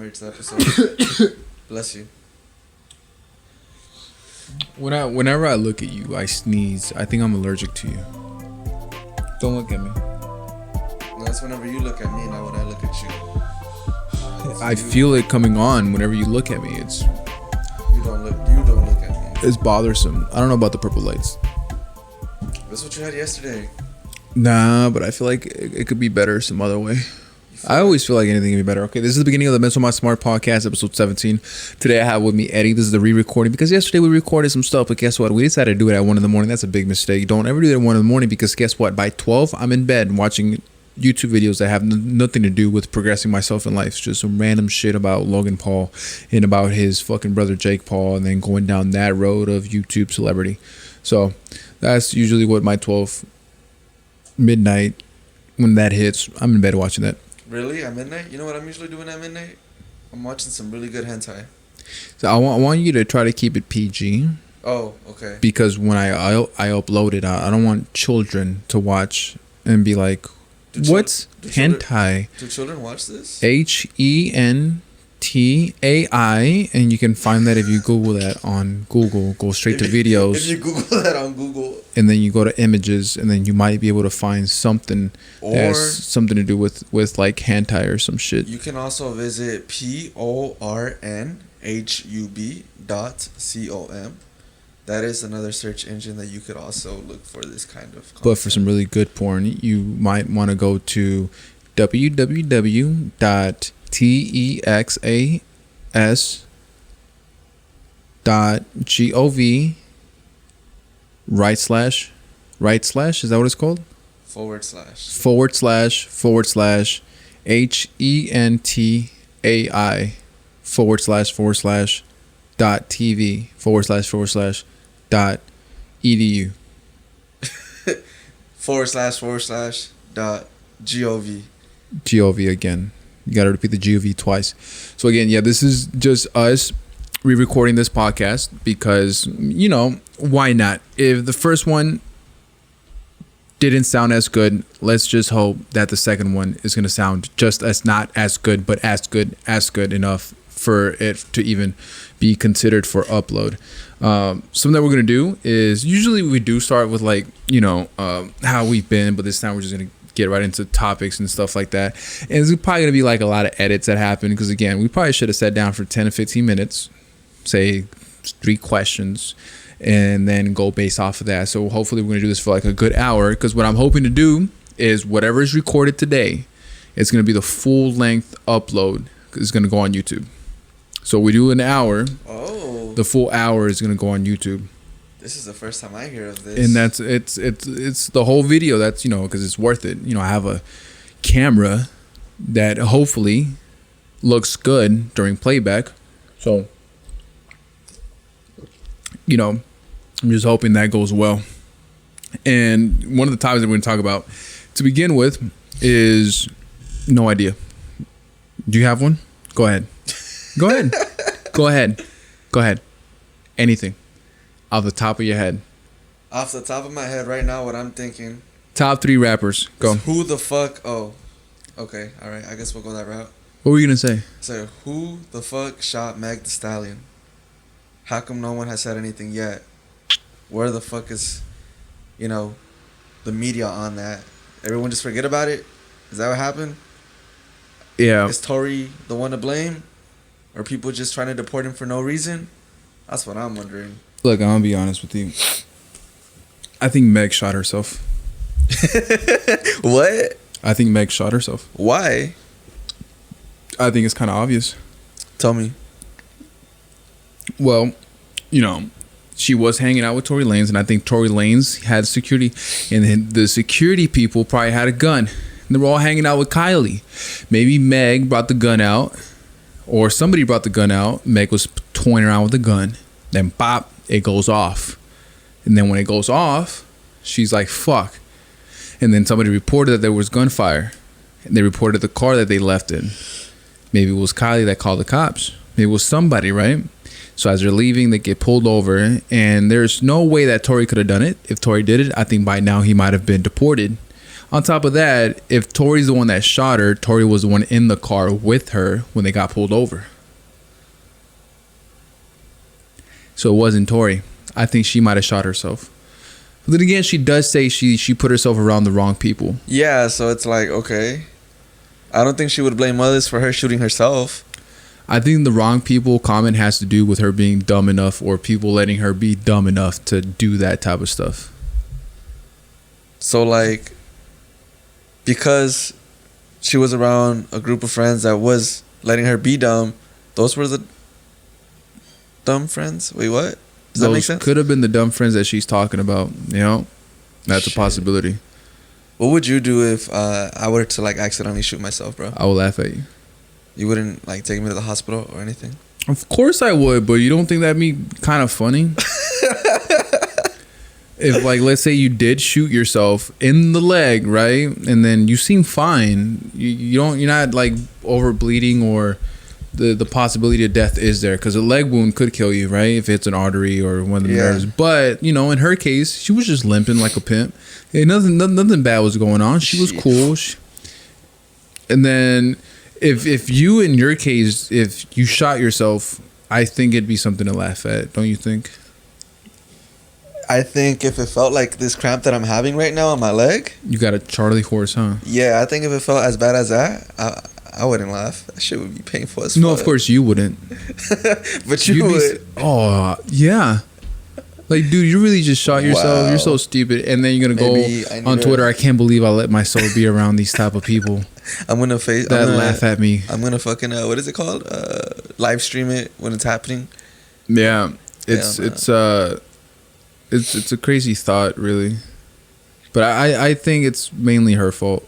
It's the episode. Bless you. Whenever I look at you, I sneeze. I think I'm allergic to you. Don't look at me. No, that's whenever you look at me, not when I look at you. I feel it coming on whenever you look at me. You don't look at me. It's bothersome. I don't know about the purple lights. That's what you had yesterday. Nah, but I feel like it could be better some other way. I always feel like anything can be better. Okay, this is the beginning of the Menso My Smart podcast, episode 17. Today I have with me Eddie. This is the re-recording because yesterday we recorded some stuff, but guess what? We decided to do it at 1 in the morning. That's a big mistake. Don't ever do it at 1 in the morning because guess what? By 12, I'm in bed watching YouTube videos that have nothing to do with progressing myself in life. It's just some random shit about Logan Paul and about his fucking brother Jake Paul and then going down that road of YouTube celebrity. So that's usually what my 12 midnight, when that hits, I'm in bed watching that. Really? At midnight? You know what I'm usually doing at midnight? I'm watching some really good hentai. So I want you to try to keep it PG. Oh, okay. Because when I upload it, I don't want children to watch and be like, what's hentai? Do children watch this? HENTAI, and you can find that if you Google that on Google. Go straight to videos. If you Google that on Google. And then you go to images, and then you might be able to find something that has something to do with like hentai or some shit. You can also visit pornhub.com. That is another search engine that you could also look for this kind of content. But for some really good porn, you might want to go to www.texas.gov right slash is that what it's called? Forward slash HENTAI dot TV dot edu dot gov again. You gotta repeat the gov twice. So again, yeah, this is just us re-recording this podcast because, you know, why not? If the first one didn't sound as good, let's just hope that the second one is going to sound just as not as good, but as good enough for it to even be considered for upload. Something that we're going to do is usually we do start with like, you know, how we've been, but this time we're just going to get right into topics and stuff like that. And there's probably going to be like a lot of edits that happen because again, we probably should have sat down for 10 to 15 minutes, say 3 questions, and then go based off of that. So hopefully we're going to do this for like a good hour because what I'm hoping to do is whatever is recorded today, it's going to be the full length upload. It's going to go on YouTube. So we do an hour. Oh. The full hour is going to go on YouTube. This is the first time I hear of this. And that's it's the whole video. That's, you know, because it's worth it. You know, I have a camera that hopefully looks good during playback. So, you know, I'm just hoping that goes well. And one of the topics that we're going to talk about to begin with is no idea. Do you have one? Go ahead. Go ahead. Go ahead. Go ahead. Anything. Off the top of your head. Off the top of my head right now, what I'm thinking. Top 3 rappers. Go. Who the fuck? Oh. Okay. All right. I guess we'll go that route. What were you going to say? So, who the fuck shot Meg Thee Stallion? How come no one has said anything yet? Where the fuck is, you know, the media on that? Everyone just forget about it? Is that what happened? Yeah. Is Tory the one to blame? Or people just trying to deport him for no reason? That's what I'm wondering. Look, I'm going to be honest with you. I think Meg shot herself. What? I think Meg shot herself. Why? I think it's kind of obvious. Tell me. Well, you know, she was hanging out with Tory Lanez, and I think Tory Lanez had security, and then the security people probably had a gun. And they were all hanging out with Kylie. Maybe Meg brought the gun out, or somebody brought the gun out. Meg was toying around with the gun. Then pop, it goes off. And then when it goes off, she's like, fuck. And then somebody reported that there was gunfire. And they reported the car that they left in. Maybe it was Kylie that called the cops. Maybe it was somebody, right? So as they're leaving, they get pulled over. And there's no way that Tory could have done it. If Tory did it, I think by now he might have been deported. On top of that, if Tori's the one that shot her, Tori was the one in the car with her when they got pulled over. So it wasn't Tori. I think she might have shot herself. But then again, she does say she put herself around the wrong people. Yeah, so it's like, okay. I don't think she would blame others for her shooting herself. I think the wrong people comment has to do with her being dumb enough or people letting her be dumb enough to do that type of stuff. So, like, because she was around a group of friends that was letting her be dumb, those were the dumb friends? Wait, what? Does that make sense? Could have been the dumb friends that she's talking about, you know? That's Shit. a possibility. What would you do if I were to, like, accidentally shoot myself, bro? I will laugh at you. You wouldn't, like, take me to the hospital or anything? Of course I would, but you don't think that'd be kind of funny? If, like, let's say you did shoot yourself in the leg, right? And then you seem fine. You're not, like, over bleeding or the possibility of death is there. Because a leg wound could kill you, right? If it's an artery or one of the nerves. But, you know, in her case, she was just limping like a pimp. Hey, nothing bad was going on. She was cool. And then... If you, in your case, if you shot yourself, I think it'd be something to laugh at, don't you think? I think if it felt like this cramp that I'm having right now on my leg. You got a Charlie horse, huh? Yeah, I think if it felt as bad as that, I wouldn't laugh. That shit would be painful as fuck. No, of course you wouldn't. But you would. Oh, yeah. Like, dude, you really just shot yourself. Wow. You're so stupid. And then you're going to go on Twitter, I can't believe I let myself be around these type of people. I'm going to laugh at me. I'm going to fucking, what is it called? Live stream it when it's happening. Yeah. It's a crazy thought, really. But I think it's mainly her fault.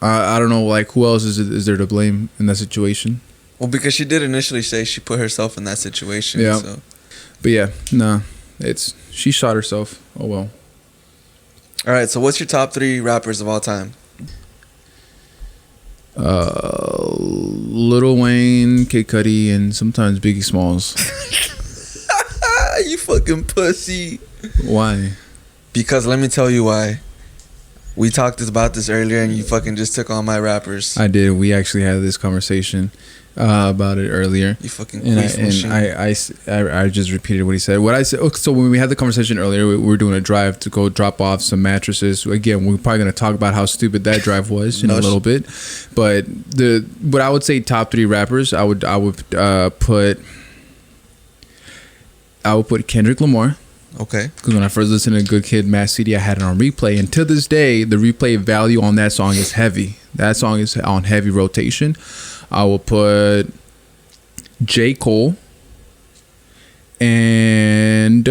I don't know, like, who else is there to blame in that situation? Well, because she did initially say she put herself in that situation. Yeah. So. But yeah, nah. She shot herself. Oh well. All right, so what's your top 3 rappers of all time? Lil Wayne, Kid Cudi, and sometimes Biggie Smalls. You fucking pussy. Why? Because let me tell you why. We talked about this earlier, and you fucking just took all my rappers. I did. We actually had this conversation about it earlier. You fucking queef machine. I just repeated what he said. What I said. Okay, so when we had the conversation earlier, we were doing a drive to go drop off some mattresses. Again, we're probably gonna talk about how stupid that drive was in a little bit. But what I would say top 3 rappers, I would put Kendrick Lamar. Okay. Because when I first listened to Good Kid, Mad City, I had it on replay, and to this day, the replay value on that song is heavy. That song is on heavy rotation. I will put J. Cole and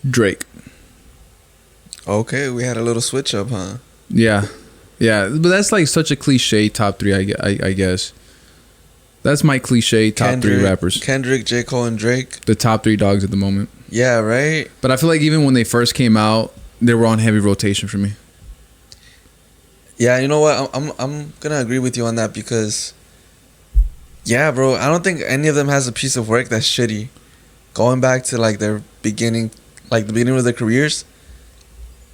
Drake. Okay, we had a little switch up, huh? Yeah, but that's like such a cliche top 3. I guess that's my cliche top 3 rappers. Kendrick, J. Cole, and Drake. The top 3 dogs at the moment. Yeah, right. But I feel like even when they first came out, they were on heavy rotation for me. Yeah, you know what? I'm gonna agree with you on that because, yeah, bro, I don't think any of them has a piece of work that's shitty. Going back to like their beginning, like the beginning of their careers,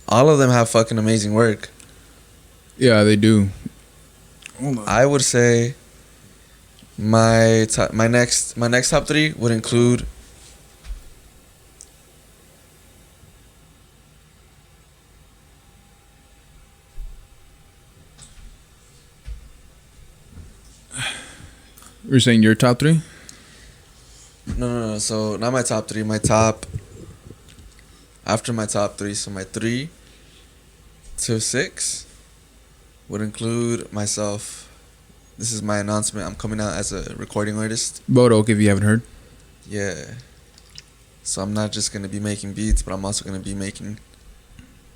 all of them have fucking amazing work. Yeah, they do. I would say my next top 3 would include You're saying your top 3? No. So not my top 3. My top after my top 3. So my 3 to 6 would include myself. This is my announcement. I'm coming out as a recording artist. Vodoke, if you haven't heard. Yeah. So I'm not just gonna be making beats, but I'm also gonna be making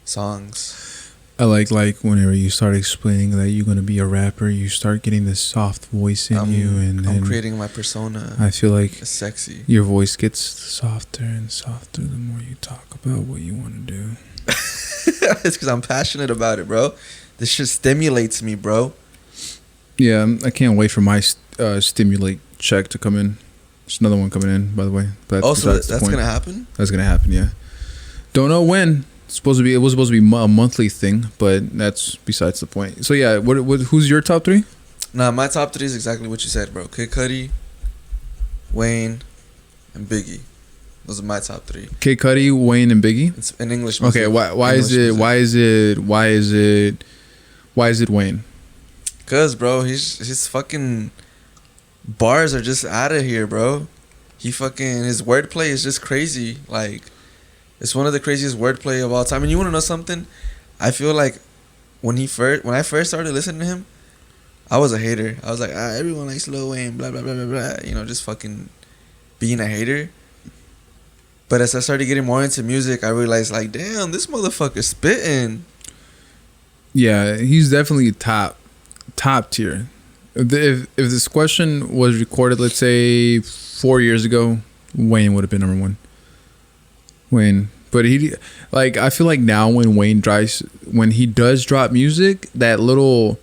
songs. I like whenever you start explaining that you're gonna be a rapper, you start getting this soft voice in you, and I'm creating my persona. I feel like sexy. Your voice gets softer and softer the more you talk about what you want to do. It's because I'm passionate about it, bro. This shit stimulates me, bro. Yeah, I can't wait for my stimulate check to come in. There's another one coming in, by the way. But that's gonna happen. That's gonna happen. Yeah. Don't know when. It was supposed to be a monthly thing, but that's besides the point. So yeah, what who's your top three? Nah, my top three is exactly what you said, bro. Kid Cudi, Wayne, and Biggie. Those are my top three. Kid Cudi, Wayne, and Biggie. It's in English music. Okay, why is it Wayne? Cause bro, his fucking bars are just out of here, bro. His wordplay is just crazy. Like, it's one of the craziest wordplay of all time. And you want to know something? I feel like when I first started listening to him, I was a hater. I was like, everyone likes Lil Wayne, blah blah blah blah blah. You know, just fucking being a hater. But as I started getting more into music, I realized, like, damn, this motherfucker's spitting. Yeah, he's definitely top tier. If this question was recorded, let's say 4 years ago, Wayne would have been number one. Wayne, but I feel like now when when he does drop music, that little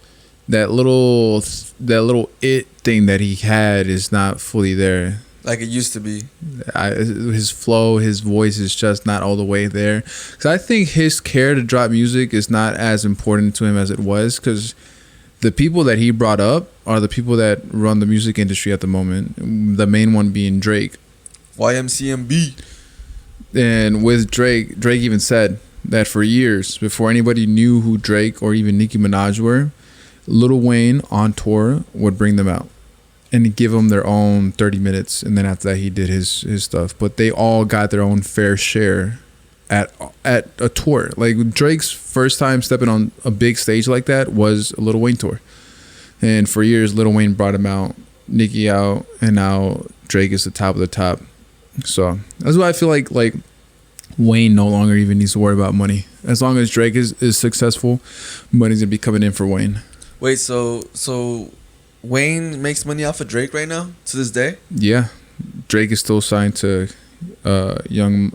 it thing that he had is not fully there. Like it used to be. His flow, his voice is just not all the way there. Because I think his care to drop music is not as important to him as it was. Because the people that he brought up are the people that run the music industry at the moment. The main one being Drake. YMCMB. And with Drake even said that for years, before anybody knew who Drake or even Nicki Minaj were, Lil Wayne on tour would bring them out and give them their own 30 minutes. And then after that, he did his stuff. But they all got their own fair share at a tour. Like, Drake's first time stepping on a big stage like that was a Lil Wayne tour. And for years, Lil Wayne brought him out, Nicki out, and now Drake is the top of the top. So that's why I feel like Wayne no longer even needs to worry about money. As long as Drake is successful, money's gonna be coming in for Wayne. Wait, so Wayne makes money off of Drake right now to this day? Yeah, Drake is still signed to Young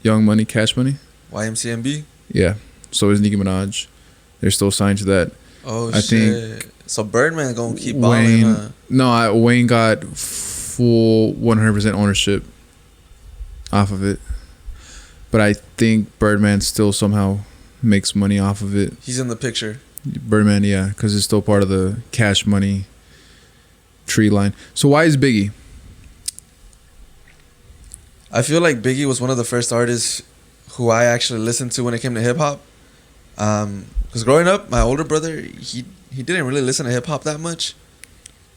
Money, Cash Money. YMCMB. Yeah, so is Nicki Minaj. They're still signed to that. Oh, I shit. think So Birdman gonna keep balling, huh? No, Wayne got full 100% ownership off of it, but I think Birdman still somehow makes money off of it. He's in the picture. Birdman, yeah, because it's still part of the Cash Money tree line. So why is Biggie? I feel like Biggie was one of the first artists who I actually listened to when it came to hip hop. Because growing up, my older brother, he didn't really listen to hip hop that much.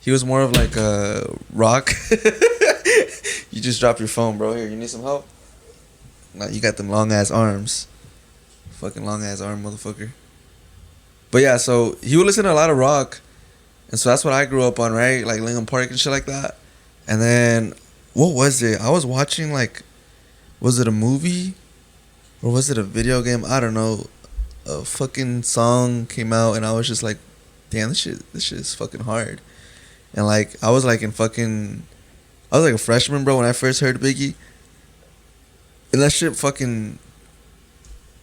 He was more of like a rock. You just dropped your phone, bro. Here, you need some help? Nah, you got them long ass arms. Fucking long ass arm, motherfucker. But yeah, so he would listen to a lot of rock. And so that's what I grew up on, right? Like Linkin Park and shit like that. And then, what was it? I was watching, like, was it a movie? Or was it a video game? I don't know. A fucking song came out and I was just like, damn, this shit is fucking hard. And like, I was like a freshman, bro, when I first heard Biggie. And that shit fucking,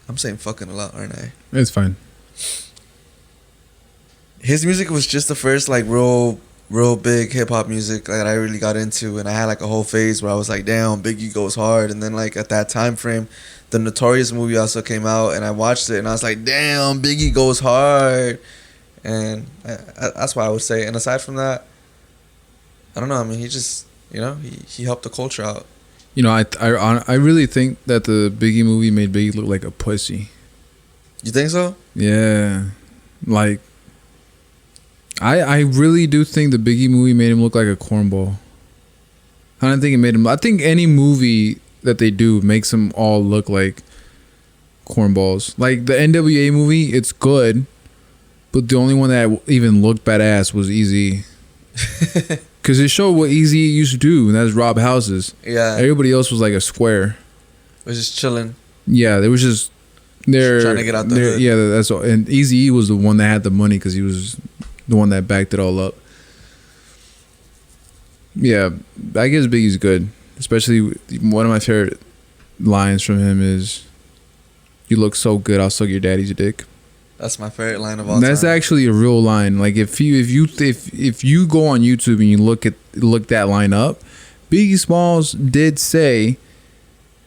I'm saying fucking a lot, aren't I? It's fine. His music was just the first like real big hip hop music that I really got into, and I had like a whole phase where I was like, damn, Biggie goes hard. And then like at that time frame, the Notorious movie also came out, and I watched it, and I was like, damn, Biggie goes hard. And that's why I would say. And aside from that, I don't know. I mean, he just, you know, he helped the culture out. You know, I really think that the Biggie movie made Biggie look like a pussy. You think so? Yeah, like. I really do think the Biggie movie made him look like a cornball. I don't think it made him. I think any movie that they do makes them all look like cornballs. Like the NWA movie, it's good, but the only one that even looked badass was Eazy. Because it showed what Eazy used to do, and that's rob houses. Yeah. Everybody else was like a square. Was just chilling. Yeah, they was just trying to get out the hood. Yeah, that's all. And Eazy was the one that had the money because he was the one that backed it all up. Yeah, I guess Biggie's good. Especially one of my favorite lines from him is, "You look so good, I'll suck your daddy's dick." That's my favorite line of all time. That's actually a real line. Like if you go on YouTube and you look that line up, Biggie Smalls did say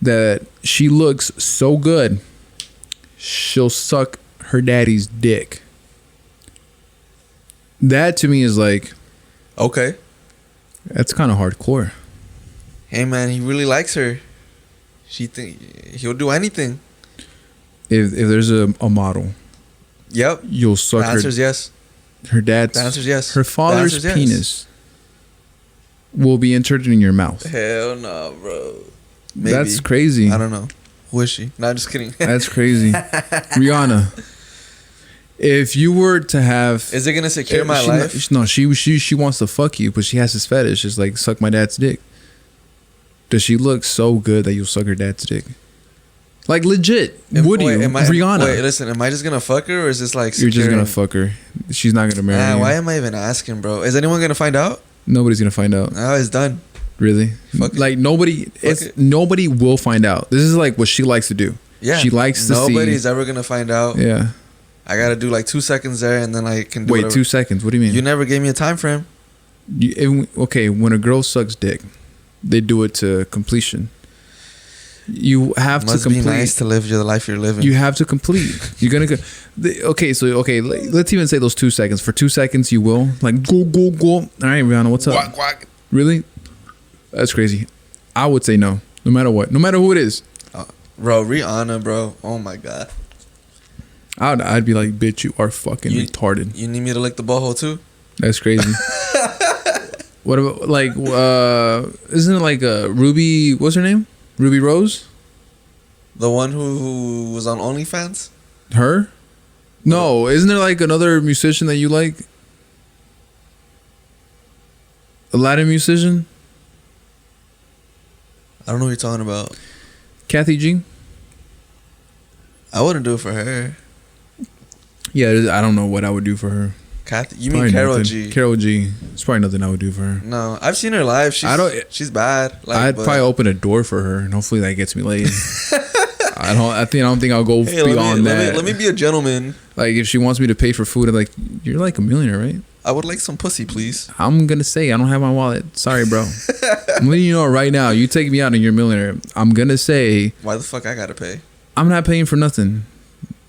that she looks so good, she'll suck her daddy's dick. That to me is like, Okay. that's kind of hardcore. Hey man, he really likes her. He'll do anything. If there's a model, Yep. you'll suck The answer's yes. her dad's. The answer's yes. Her The father's answer's yes. penis will be inserted in your mouth. Hell no, bro. Maybe. That's crazy. I don't know. Who is she? No, I'm just kidding. That's crazy. Rihanna, if you were to have, Is it gonna secure my life? She wants to fuck you, but she has this fetish. It's like, suck my dad's dick. Does she look so good that you'll suck her dad's dick? Like, legit. Would you? Rihanna. Wait, listen. Am I just gonna fuck her, or is this like? You're just securing? gonna fuck her. She's not gonna marry you. Why am I even asking, bro? Is anyone gonna find out? Nobody's gonna find out. No, it's done. Really? Fuck it. Like, nobody. Fuck it. Nobody will find out. This is like what she likes to do. Yeah. She likes to Nobody's see. ever gonna find out. Yeah. I gotta do like 2 seconds there, and then I can do Wait, whatever. 2 seconds. What do you mean? You never gave me a time frame. Okay, when a girl sucks dick, they do it to completion. You have Must to complete. be nice to live the life you're living. You have to complete. You're gonna go. Let's even say those 2 seconds. For 2 seconds, you will like go. All right, Rihanna, what's up? Quack, quack. Really? That's crazy. I would say no, no matter what, no matter who it is. Bro, Rihanna, bro. Oh my god. I'd be like, bitch, you are fucking retarded. You need me to lick the butthole too? That's crazy. What about like? Isn't it like Ruby? What's her name? Ruby Rose? The one who was on OnlyFans? Her? No, isn't there like another musician that you like? A Latin musician? I don't know what you're talking about. Kathy G? I wouldn't do it for her. Yeah, I don't know what I would do for her. Kathy, you Probably mean Karol nothing. G? Karol G. It's probably nothing I would do for her. No, I've seen her live. She's bad. Like, I'd probably open a door for her, and hopefully that gets me laid. I don't think I'll go beyond that. Let me be a gentleman. Like, if she wants me to pay for food, I'm like, you're like a millionaire, right? I would like some pussy, please. I'm gonna say I don't have my wallet. Sorry, bro. I'm letting you know right now. You take me out and you're a millionaire. I'm gonna say, Why the fuck I gotta pay? I'm not paying for nothing.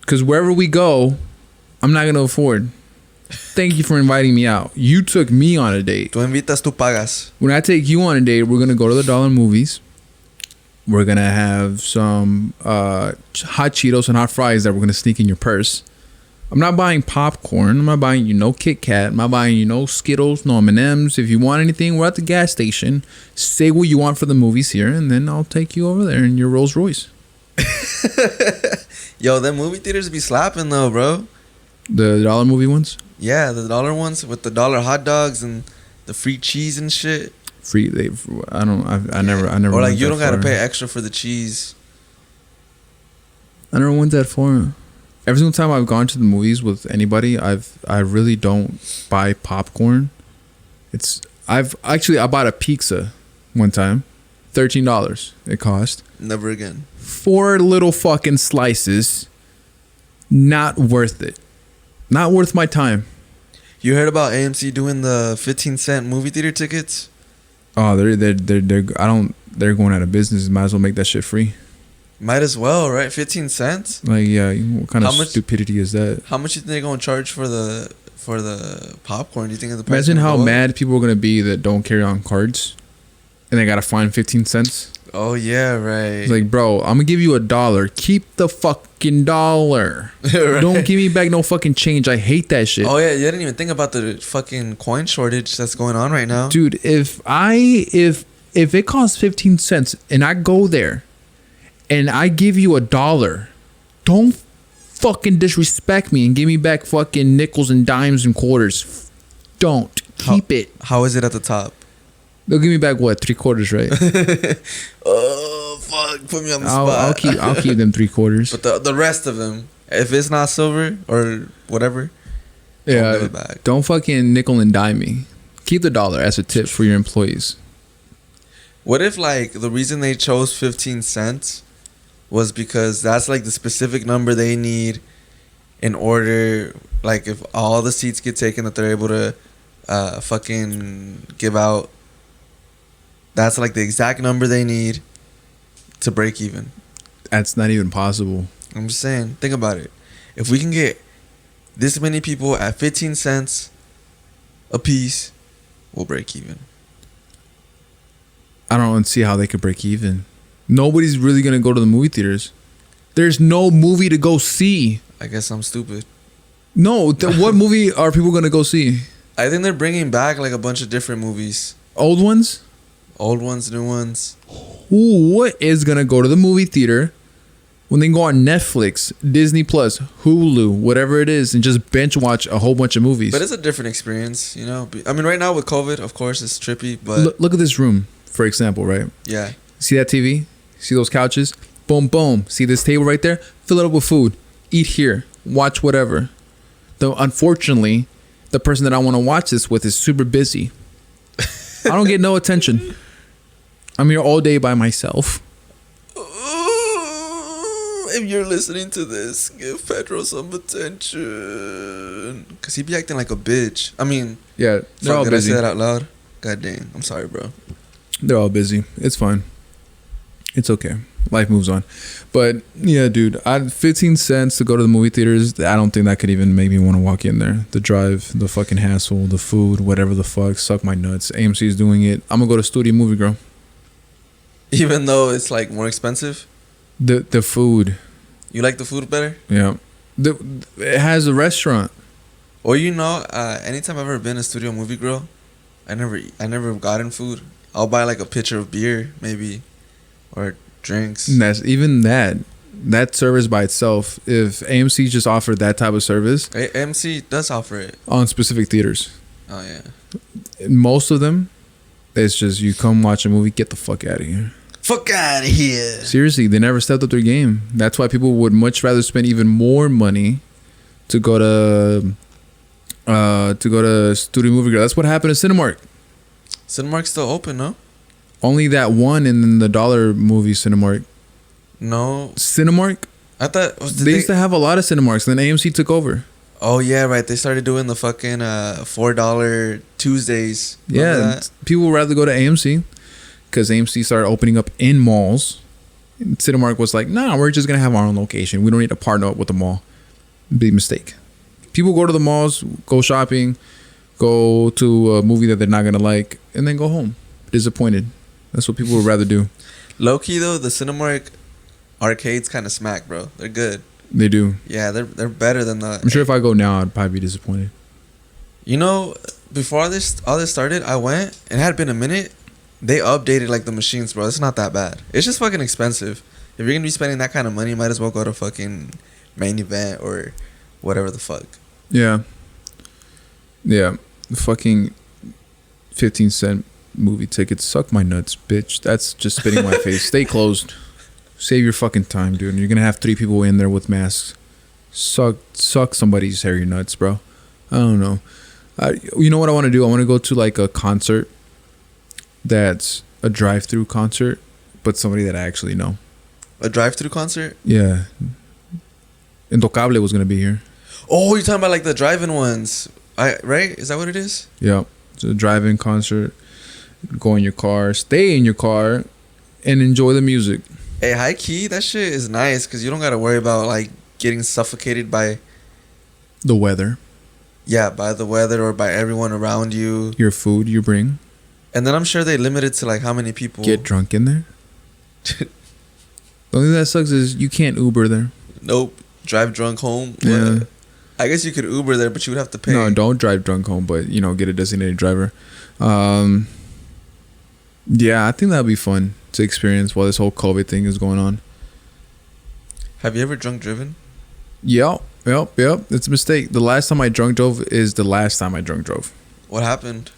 Because wherever we go, I'm not gonna afford. Thank you for inviting me out. You took me on a date. Tu invitas, tu pagas. When I take you on a date, we're gonna go to the dollar movies. We're gonna have some hot Cheetos and hot fries that we're gonna sneak in your purse. I'm not buying popcorn. I'm not buying you no Kit Kat. I'm not buying you no Skittles, no M&Ms. If you want anything, we're at the gas station. Say what you want for the movies here, and then I'll take you over there in your Rolls Royce. Yo, them movie theaters be slapping though, bro. The dollar movie ones? Yeah, the dollar ones with the dollar hot dogs and the free cheese and shit. Free. I never. Or like went you that don't gotta far. pay extra for the cheese. I never went that far. Every single time I've gone to the movies with anybody, I really don't buy popcorn. I bought a pizza one time, $13 it cost. Never again. 4 little fucking slices. Not worth it. Not worth my time. You heard about AMC doing the 15-cent movie theater tickets? Oh, they're going out of business. Might as well make that shit free. Might as well, right? 15 cents? Like, yeah, what kind of stupidity is that? How much do you think they're gonna charge for the popcorn? Do you think the price? Imagine how go up? mad people are gonna be that don't carry on cards, and they gotta find 15 cents. Oh yeah, right. It's like, bro, I'm gonna give you $1. Keep the fucking dollar. Right. Don't give me back no fucking change. I hate that shit. Oh yeah, you didn't even think about the fucking coin shortage that's going on right now, Dude, if it costs 15 cents and I go there and I give you $1, don't fucking disrespect me and give me back fucking nickels and dimes and quarters. Don't. Keep it. How is it at the top? They'll give me back what, 3/4, right? Oh fuck! Put me on the spot. I'll keep them 3/4. But the rest of them, if it's not silver or whatever, Yeah, give it back. don't fucking nickel and dime me. Keep the $1 as a tip for your employees. What if like the reason they chose 15 cents was because that's like the specific number they need in order, like if all the seats get taken, that they're able to fucking give out. That's like the exact number they need to break even. That's not even possible. I'm just saying, think about it. If we can get this many people at 15 cents a piece, we'll break even. I don't see how they could break even. Nobody's really gonna go to the movie theaters. There's no movie to go see. I guess I'm stupid. No, what movie are people gonna go see? I think they're bringing back like a bunch of different movies. Old ones? Old ones, new ones. Who is gonna go to the movie theater when they can go on Netflix, Disney Plus, Hulu, whatever it is, and just bench watch a whole bunch of movies? But it's a different experience, you know? I mean, right now with COVID, of course, it's trippy, but... Look at this room, for example, right? Yeah. See that TV? See those couches? Boom, boom. See this table right there? Fill it up with food. Eat here. Watch whatever. Though, unfortunately, the person that I want to watch this with is super busy. I don't get no attention. I'm here all day by myself. If you're listening to this, give Pedro some attention. Because he be acting like a bitch. I mean... Yeah, they're all did busy. I say that out loud? God dang. I'm sorry, bro. They're all busy. It's fine. It's okay. Life moves on. But yeah, dude, 15 cents to go to the movie theaters, I don't think that could even make me want to walk in there. The drive, the fucking hassle, the food, whatever the fuck, suck my nuts. AMC's doing it. I'm gonna go to Studio Movie Girl. Even though it's like more expensive? The food. You like the food better? Yeah. It has a restaurant. Or you know, anytime I've ever been a Studio Movie Girl, I never gotten food. I'll buy like a pitcher of beer, maybe, or drinks. And that's even that service by itself. If AMC just offered that type of service, AMC does offer it on specific theaters. Oh yeah. Most of them, it's just you come watch a movie, get the fuck out of here. Fuck out of here. Seriously, they never stepped up their game. That's why people would much rather spend even more money to go to Studio Movie Girl. That's what happened to Cinemark. Cinemark's still open, no? Only that one and then the dollar movie Cinemark. No. Cinemark? I thought they used to have a lot of Cinemarks, and then AMC took over. Oh yeah, right. They started doing the fucking $4 Tuesdays. Remember that? People would rather go to AMC because AMC started opening up in malls. And Cinemark was like, nah, we're just gonna have our own location. We don't need to partner up with the mall. Big mistake. People go to the malls, go shopping, go to a movie that they're not gonna like, and then go home disappointed. That's what people would rather do. Low key though, the Cinemark arcades kind of smack, bro. They're good. They do. Yeah, they're better than the. I'm sure if I go now, I'd probably be disappointed. You know, before all this started, I went and it had been a minute. They updated like the machines, bro. It's not that bad. It's just fucking expensive. If you're gonna be spending that kind of money, you might as well go to fucking Main Event or whatever the fuck. Yeah. Yeah. The fucking 15-cent movie tickets suck my nuts, bitch. That's just spitting in my face. Stay closed. Save your fucking time, dude. You're gonna have 3 people in there with masks. Suck somebody's hairy nuts, bro. I don't know. You know what I want to do? I want to go to like a concert that's a drive-through concert, but somebody that I actually know. A drive-through concert? Yeah. Intocable was gonna be here. Oh, you're talking about like the drive-in ones, right? Is that what it is? Yeah. It's a drive-in concert. Go in your car, stay in your car, and enjoy the music. Hey, high key, that shit is nice because you don't gotta worry about like getting suffocated by the weather. Yeah, by the weather or by everyone around you. Your food you bring. And then I'm sure they limit it to like how many people get drunk in there. The only thing that sucks is you can't Uber there. Nope. Drive drunk home. Yeah. I guess you could Uber there, but you would have to pay. No, don't drive drunk home, but get a designated driver. Yeah, I think that'd be fun to experience while this whole COVID thing is going on. Have you ever drunk driven? Yep. It's a mistake. The last time I drunk drove is the last time I drunk drove. What happened?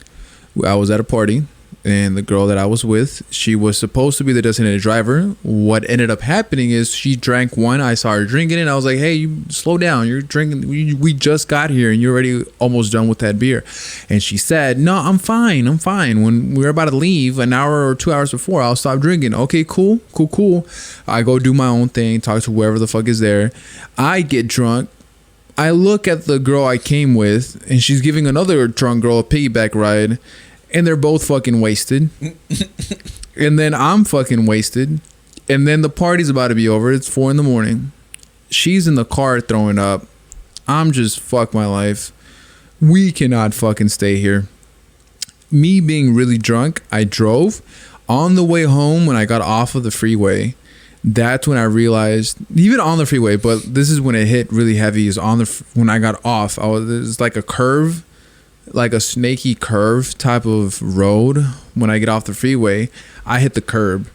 I was at a party, and the girl that I was with, she was supposed to be the designated driver. What ended up happening is she drank one. I saw her drinking it, and I was like, hey, you slow down. You're drinking. We just got here, and you're already almost done with that beer. And she said, no, I'm fine. When we were about to leave, an hour or 2 hours before, I'll stop drinking. Okay, cool. I go do my own thing, talk to whoever the fuck is there. I get drunk. I look at the girl I came with, and she's giving another drunk girl a piggyback ride. And they're both fucking wasted. And then I'm fucking wasted. And then the party's about to be over. It's 4 a.m. She's in the car throwing up. I'm just, fuck my life. We cannot fucking stay here. Me being really drunk, I drove. On the way home, when I got off of the freeway, that's when I realized, even on the freeway, but this is when it hit really heavy, is when I got off. There's like a curve, like a snaky curve type of road. When I get off the freeway, I hit the curb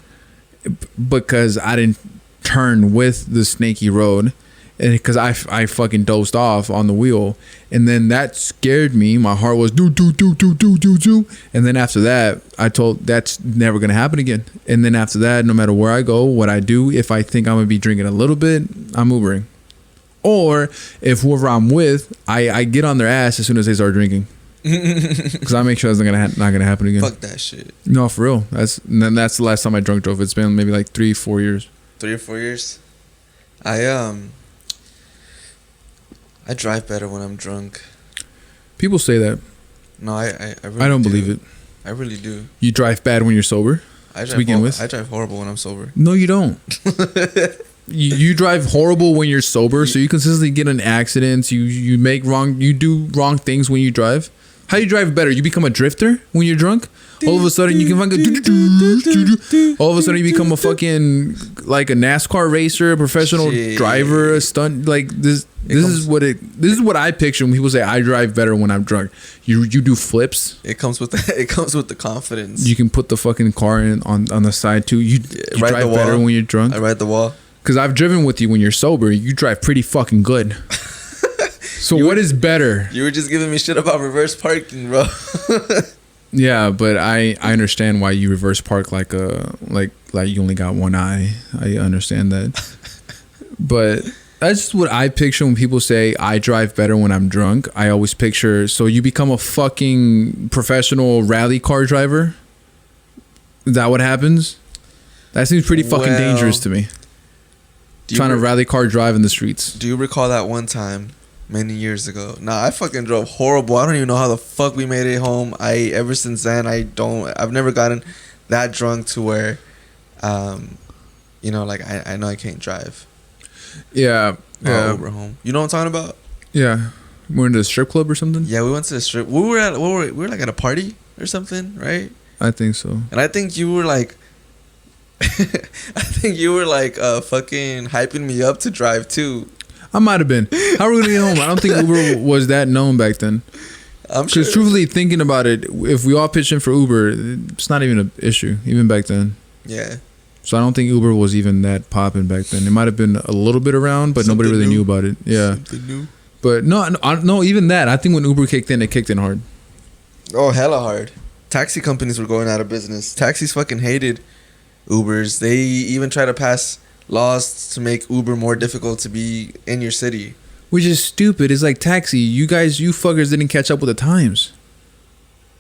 because I didn't turn with the snaky road, and because I fucking dozed off on the wheel, and then that scared me. My heart was do, and then after that, I told that's never gonna happen again. And then after that, no matter where I go, what I do, if I think I'm gonna be drinking a little bit, I'm Ubering, or if whoever I'm with, I get on their ass as soon as they start drinking. Because I make sure that's not gonna happen again. Fuck that shit. No, for real. That's the last time I drunk drove. It's been maybe like 3-4 years. 3 or 4 years. I drive better when I'm drunk. People say that. No, I really I don't believe it. I really do. You drive bad when you're sober. I drive horrible when I'm sober. No, you don't. You drive horrible when you're sober, so you consistently get in accidents. You do wrong things when you drive. How do you drive better? You become a drifter when you're drunk? All of a sudden you can fucking all of a sudden you become a fucking like a NASCAR racer, a professional driver, a stunt like this. This is what I picture when people say I drive better when I'm drunk. You do flips. It comes with the confidence. You can put the fucking car on the side too. You drive better when you're drunk. I ride the wall. Because I've driven with you when you're sober. You drive pretty fucking good. So what is better? You were just giving me shit about reverse parking, bro. Yeah, but I understand why you reverse park like you only got one eye. I understand that. But that's just what I picture when people say I drive better when I'm drunk. I always picture, so you become a fucking professional rally car driver? Is that what happens? That seems pretty fucking dangerous to me. Trying to rally car drive in the streets. Do you recall that one time many years ago? Nah, I fucking drove horrible. I don't even know how the fuck we made it home. Ever since then, I've never gotten that drunk to where, like I know I can't drive. Yeah. Uber home. You know what I'm talking about? Yeah. We went to the strip club or something? Yeah, we went to the strip. We were like at a party or something, right? I think so. And I think you were like fucking hyping me up to drive too. I might have been. How were we gonna get home? I don't think Uber was that known back then. I'm sure. Because truthfully, thinking about it, if we all pitched in for Uber, it's not even an issue, even back then. Yeah. So I don't think Uber was even that popping back then. It might have been a little bit around, but nobody really knew about it. Yeah. Something new. But no, even that. I think when Uber kicked in, it kicked in hard. Oh, hella hard. Taxi companies were going out of business. Taxis fucking hated Ubers. They even tried to pass laws to make Uber more difficult to be in your city. Which is stupid. It's like taxi. You fuckers didn't catch up with the times.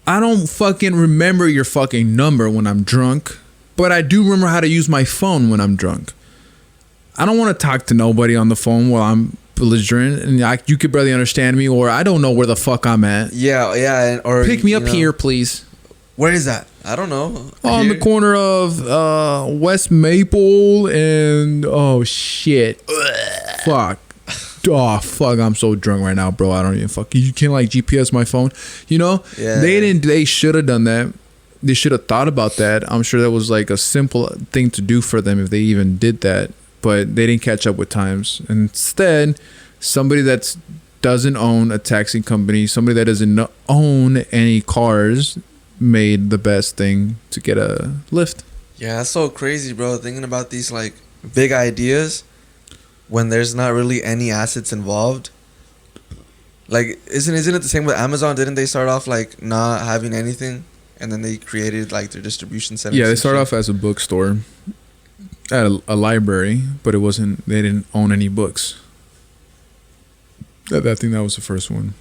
I don't fucking remember your fucking number when I'm drunk, but I do remember how to use my phone when I'm drunk. I don't want to talk to nobody on the phone while I'm belligerent and you could barely understand me, or I don't know where the fuck I'm at. Yeah. Or pick me up here, please. Where is that? I don't know. On the corner of West Maple and shit. Fuck. Oh fuck! I'm so drunk right now, bro. I don't even fuck. You can't like GPS my phone. You know? Yeah. They should have done that. They should have thought about that. I'm sure that was like a simple thing to do for them if they even did that. But they didn't catch up with times. Instead, somebody that doesn't own a taxi company, somebody that doesn't own any cars, made the best thing to get a lift. Yeah, that's so crazy, bro. Thinking about these like big ideas when there's not really any assets involved. Like, isn't it the same with Amazon? Didn't they start off like not having anything, and then they created like their distribution center? Yeah, they started off as a bookstore, at a library, but it wasn't. They didn't own any books. I think that was the first one.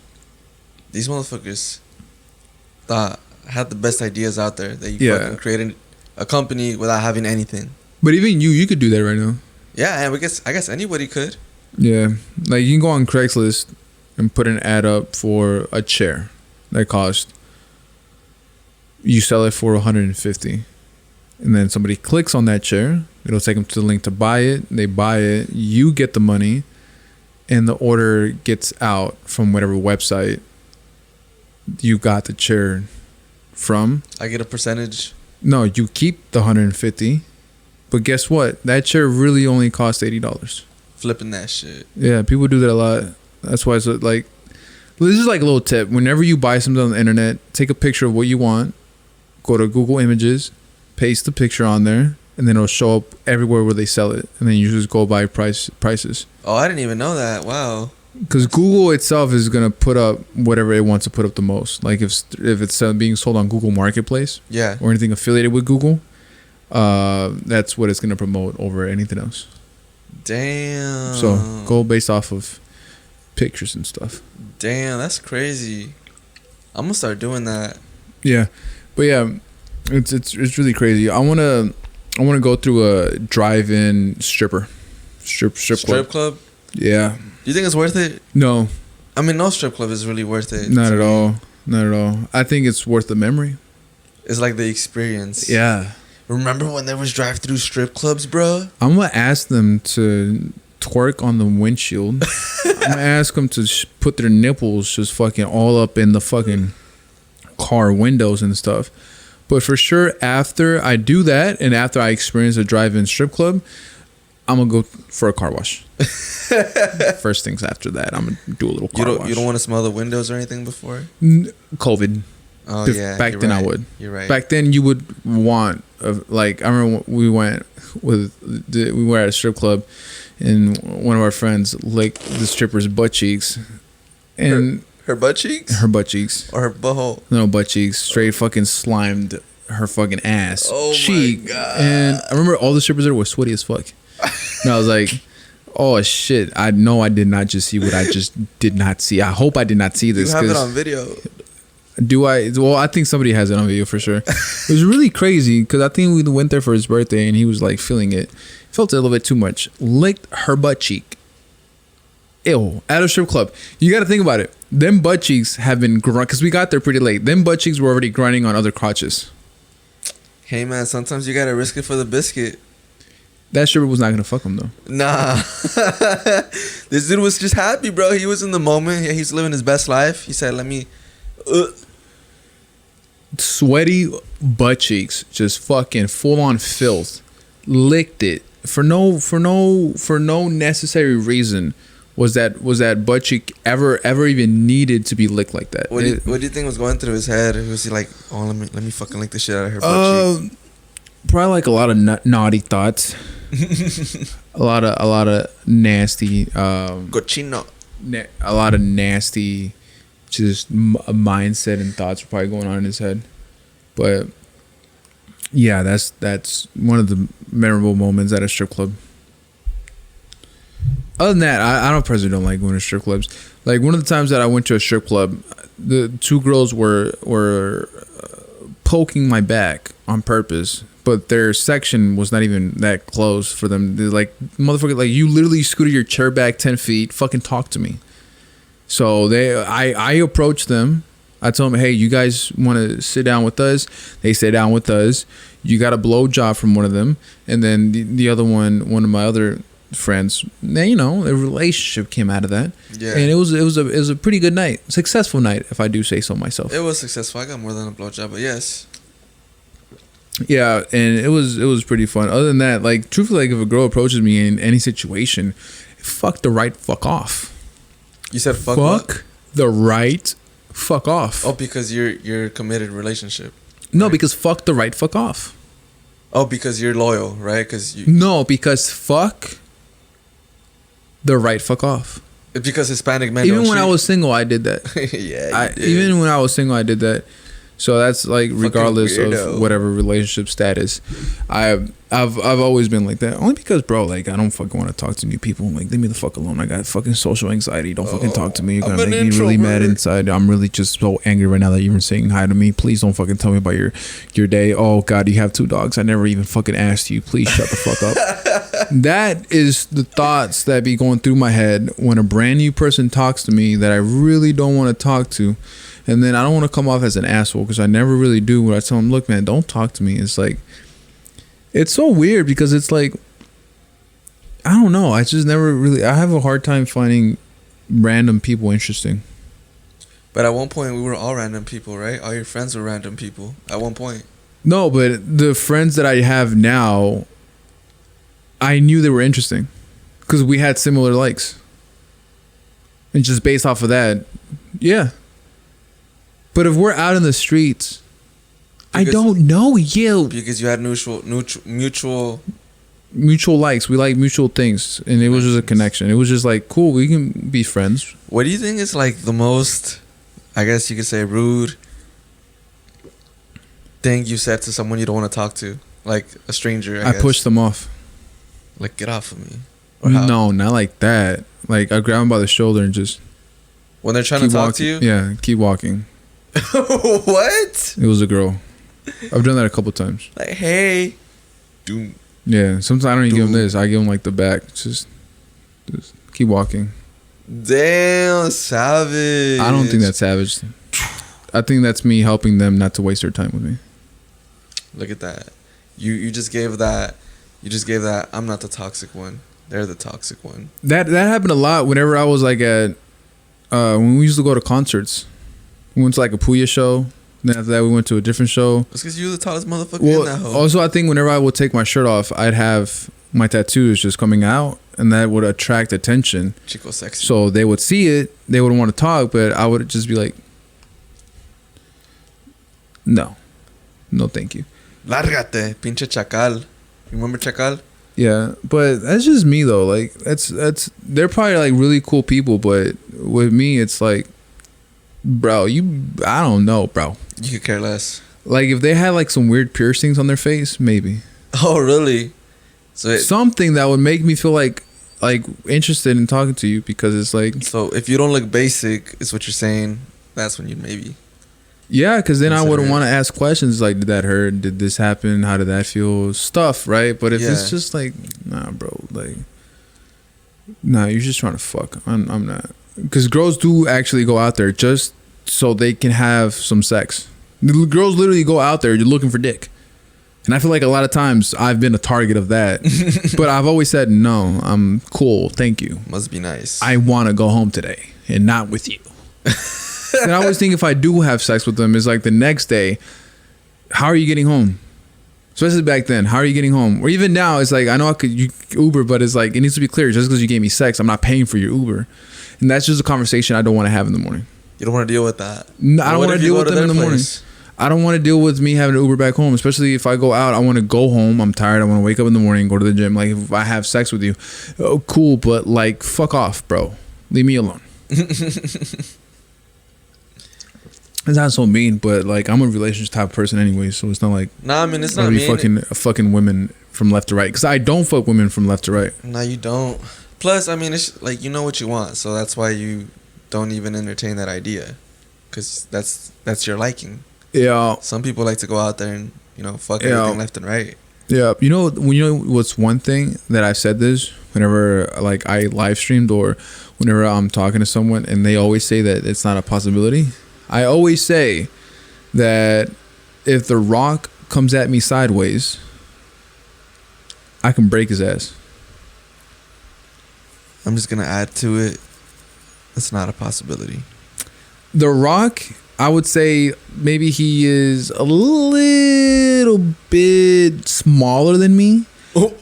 These motherfuckers had the best ideas out there. That you fucking created a company without having anything. But even you could do that right now. Yeah, and I guess anybody could. Yeah, like you can go on Craigslist and put an ad up for a chair that cost. You sell it for $150, and then somebody clicks on that chair. It'll take them to the link to buy it. They buy it. You get the money, and the order gets out from whatever website you got the chair from. I get a percentage. No, you keep the 150, but guess what? That chair really only costs $80. Flipping that shit. Yeah, people do that a lot. That's why it's like, this is like a little tip. Whenever you buy something on the internet, take a picture of what you want, go to Google Images, paste the picture on there, and then it'll show up everywhere where they sell it. And then you just go by prices. Oh, I didn't even know that. Wow. Because Google itself is going to put up whatever it wants to put up the most. Like if it's being sold on Google Marketplace, yeah, or anything affiliated with Google, that's what it's going to promote over anything else. Damn. So go based off of pictures and stuff. Damn, that's crazy. I'm gonna start doing that. Yeah, but yeah, it's really crazy. I wanna go through a drive-in strip club. Yeah. Do you think it's worth it? No. I mean, no strip club is really worth it. Not at all. Not at all. I think it's worth the memory. It's like the experience. Yeah. Remember when there was drive-through strip clubs, bro? I'm gonna ask them to twerk on the windshield. I'm gonna ask them to put their nipples just fucking all up in the fucking car windows and stuff. But for sure, after I do that and after I experience a drive-in strip club, I'm gonna go for a car wash. First things after that, I'm gonna do a little car wash. You don't want to smell the windows or anything before? COVID. Oh yeah. Back then, right. I would. You're right. Back then, you would want like I remember we were at a strip club, and one of our friends licked the stripper's butt cheeks, and her butt cheeks. Her butt cheeks. Or her butthole. No, butt cheeks. Straight fucking slimed her fucking ass. Oh cheek. My god. And I remember all the strippers there were sweaty as fuck. And I was like, oh shit! I know I did not just see what I just did not see. I hope I did not see this. You have it on video. Do I? Well, I think somebody has it on video for sure. It was really crazy because I think we went there for his birthday and he was like feeling it. Felt it a little bit too much. Licked her butt cheek. Ew. At a strip club. You got to think about it. Them butt cheeks have been grunting because we got there pretty late. Them butt cheeks were already grinding on other crotches. Hey man, sometimes you got to risk it for the biscuit. That stripper was not going to fuck him though. Nah. This dude was just happy, bro. He was in the moment. He's living his best life. He said, let me... Sweaty butt cheeks, just fucking full on filth. Licked it for no necessary reason. Was that butt cheek ever even needed to be licked like that? What do you think was going through his head? Was he like, oh, let me fucking lick the shit out of her butt cheek? Probably like a lot of naughty thoughts. a lot of nasty. Cochino. A lot of nasty. Just a mindset and thoughts were probably going on in his head. But yeah, that's one of the memorable moments at a strip club. Other than that, I personally don't like going to strip clubs. Like one of the times that I went to a strip club, the two girls were poking my back on purpose, but their section was not even that close for them. They're like, motherfucker, like you literally scooted your chair back 10 feet. Fucking talk to me. So I approached them. I told them, hey, you guys want to sit down with us? They sat down with us. You got a blowjob from one of them. And then the other one of my other friends, you know, a relationship came out of that. Yeah. And it was a pretty good night. Successful night, if I do say so myself. It was successful. I got more than a blowjob, but yes. Yeah, and it was pretty fun. Other than that, like, truthfully, like, if a girl approaches me in any situation, fuck the right fuck off. You said fuck the right fuck off. Oh, because you're committed relationship. No, right? Because fuck the right fuck off. Oh, because you're loyal, right? No, because fuck the right fuck off. Because Hispanic men. Even when I was single, I did that. Yeah, even when I was single, I did that. So that's like regardless of whatever relationship status, I've always been like that. Only because, bro, like I don't fucking want to talk to new people. Like leave me the fuck alone. I got fucking social anxiety. Don't fucking talk to me. You're gonna make me really mad inside. I'm really just so angry right now that you're even saying hi to me. Please don't fucking tell me about your day. Oh God, you have 2 dogs. I never even fucking asked you. Please shut the fuck up. That is the thoughts that be going through my head when a brand new person talks to me that I really don't want to talk to. And then I don't want to come off as an asshole because I never really do. When I tell them, look, man, don't talk to me. It's like, It's so weird because it's like, I don't know. I just never really. I have a hard time finding random people interesting. But at one point, we were all random people, right? All your friends were random people at one point. No, but the friends that I have now, I knew they were interesting because we had similar likes. And just based off of that, yeah. But if we're out in the streets, I don't know you. Because you had mutual likes. We like mutual things. And it was just a connection. It was just like, cool, we can be friends. What do you think is like the most, I guess you could say, rude thing you said to someone you don't want to talk to? Like a stranger, I guess. Pushed them off. Like, get off of me. No, not like that. Like, I grab them by the shoulder and just... When they're trying to talk to you? Yeah, keep walking. What? It was a girl. I've done that a couple times. Like, hey. Doom. Yeah, sometimes I don't even give them this. I give them like the back. Just keep walking. Damn, savage. I don't think that's savage. I think that's me helping them not to waste their time with me. Look at that. You just gave that. You just gave that. I'm not the toxic one. They're the toxic one. That happened a lot whenever I was like at when we used to go to concerts. We went to like a Puya show. Then after that, we went to a different show. It's because you're the tallest motherfucker in that hoe. Also, I think whenever I would take my shirt off, I'd have my tattoos just coming out, and that would attract attention. Chico sexy. So they would see it. They wouldn't want to talk, but I would just be like, no, thank you. Lárgate, pinche chacal. You remember chacal? Yeah, but that's just me though. Like that's they're probably like really cool people, but with me, it's like, bro, I don't know, bro. You could care less. Like if they had like some weird piercings on their face, maybe. Oh, really? So something that would make me feel like interested in talking to you, because it's like. So if you don't look basic, is what you're saying? That's when you maybe. Yeah, because then I wouldn't want to ask questions like, did that hurt? Did this happen? How did that feel? Stuff, right? But if it's just like, nah, bro, like, nah, you're just trying to fuck. I'm not. Because girls do actually go out there just so they can have some sex. The girls literally go out there, you're looking for dick. And I feel like a lot of times I've been a target of that. But I've always said, no, I'm cool. Thank you. Must be nice. I want to go home today and not with you. And I always think if I do have sex with them, it's like the next day, how are you getting home? Especially back then, how are you getting home? Or even now, it's like, I know I could Uber, but it's like, it needs to be clear. Just because you gave me sex, I'm not paying for your Uber. And that's just a conversation I don't want to have in the morning. You don't want to deal with that? No, I don't want to deal with them in the morning. I don't want to deal with me having an Uber back home, especially if I go out. I want to go home. I'm tired. I want to wake up in the morning, go to the gym. Like, if I have sex with you, oh, cool, but like, fuck off, bro. Leave me alone. It's not so mean, but like, I'm a relationship type of person anyway, so it's not like. Nah, I mean, it's not mean. Fucking women from left to right, because I don't fuck women from left to right. No, you don't. Plus, I mean, it's like, you know what you want, so that's why you don't even entertain that idea, because that's your liking. Yeah. Some people like to go out there and, you know, fuck everything left and right. Yeah. You know what's one thing that I've said this whenever like I live streamed or whenever I'm talking to someone and they always say that it's not a possibility. I always say that if The Rock comes at me sideways, I can break his ass. I'm just going to add to it. It's not a possibility. The Rock, I would say maybe he is a little bit smaller than me. Oh.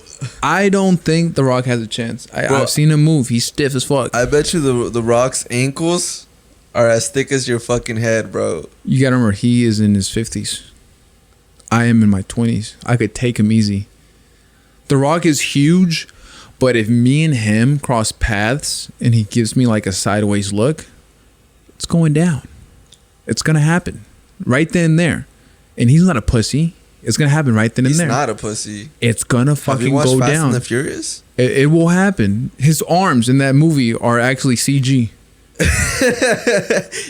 I don't think The Rock has a chance. I've seen him move. He's stiff as fuck. I bet you the Rock's ankles are as thick as your fucking head, bro. You gotta remember, he is in his 50s. I am in my 20s. I could take him easy. The Rock is huge, but if me and him cross paths and he gives me like a sideways look, it's going down. It's gonna happen right then and there. And he's not a pussy. It's gonna happen right then and there. He's not a pussy. It's gonna fucking go down. Fast and the Furious? It will happen. His arms in that movie are actually CG.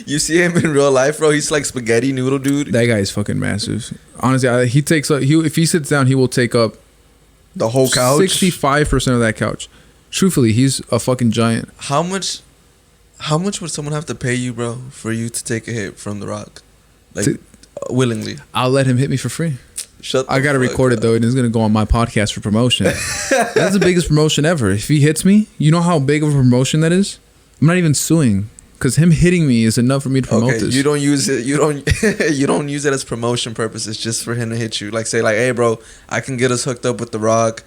You see him in real life, bro? He's like spaghetti noodle dude. That guy is fucking massive. Honestly, if he sits down, he will take up the whole couch. 65% of that couch. Truthfully, he's a fucking giant. How much would someone have to pay you, bro, for you to take a hit from The Rock? Like willingly. I'll let him hit me for free. Shut the I gotta fuck record up. it though, and it's gonna go on my podcast for promotion. That's the biggest promotion ever. If he hits me, you know how big of a promotion that is? I'm not even suing. Because him hitting me is enough for me to promote this. You don't use it. You don't. You don't use it as promotion purposes. Just for him to hit you. Like say, like, hey, bro, I can get us hooked up with The Rock.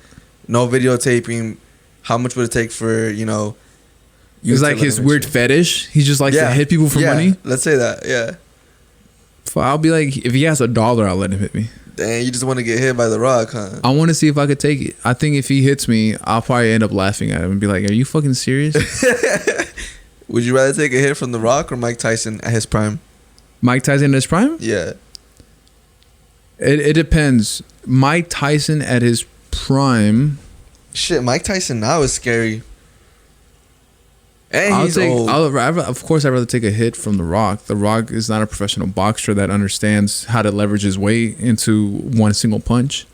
No videotaping. How much would it take for It's like his weird fetish. He just likes to hit people for money. Let's say that. Yeah. I'll be like, if he has $1, I'll let him hit me. Dang, you just want to get hit by The Rock, huh? I want to see if I could take it. I think if he hits me, I'll probably end up laughing at him and be like, "Are you fucking serious?" Would you rather take a hit from The Rock or Mike Tyson at his prime? Mike Tyson at his prime? Yeah. It depends. Mike Tyson at his prime. Shit, Mike Tyson now is scary. And he's old. Of course, I'd rather take a hit from The Rock. The Rock is not a professional boxer that understands how to leverage his weight into one single punch.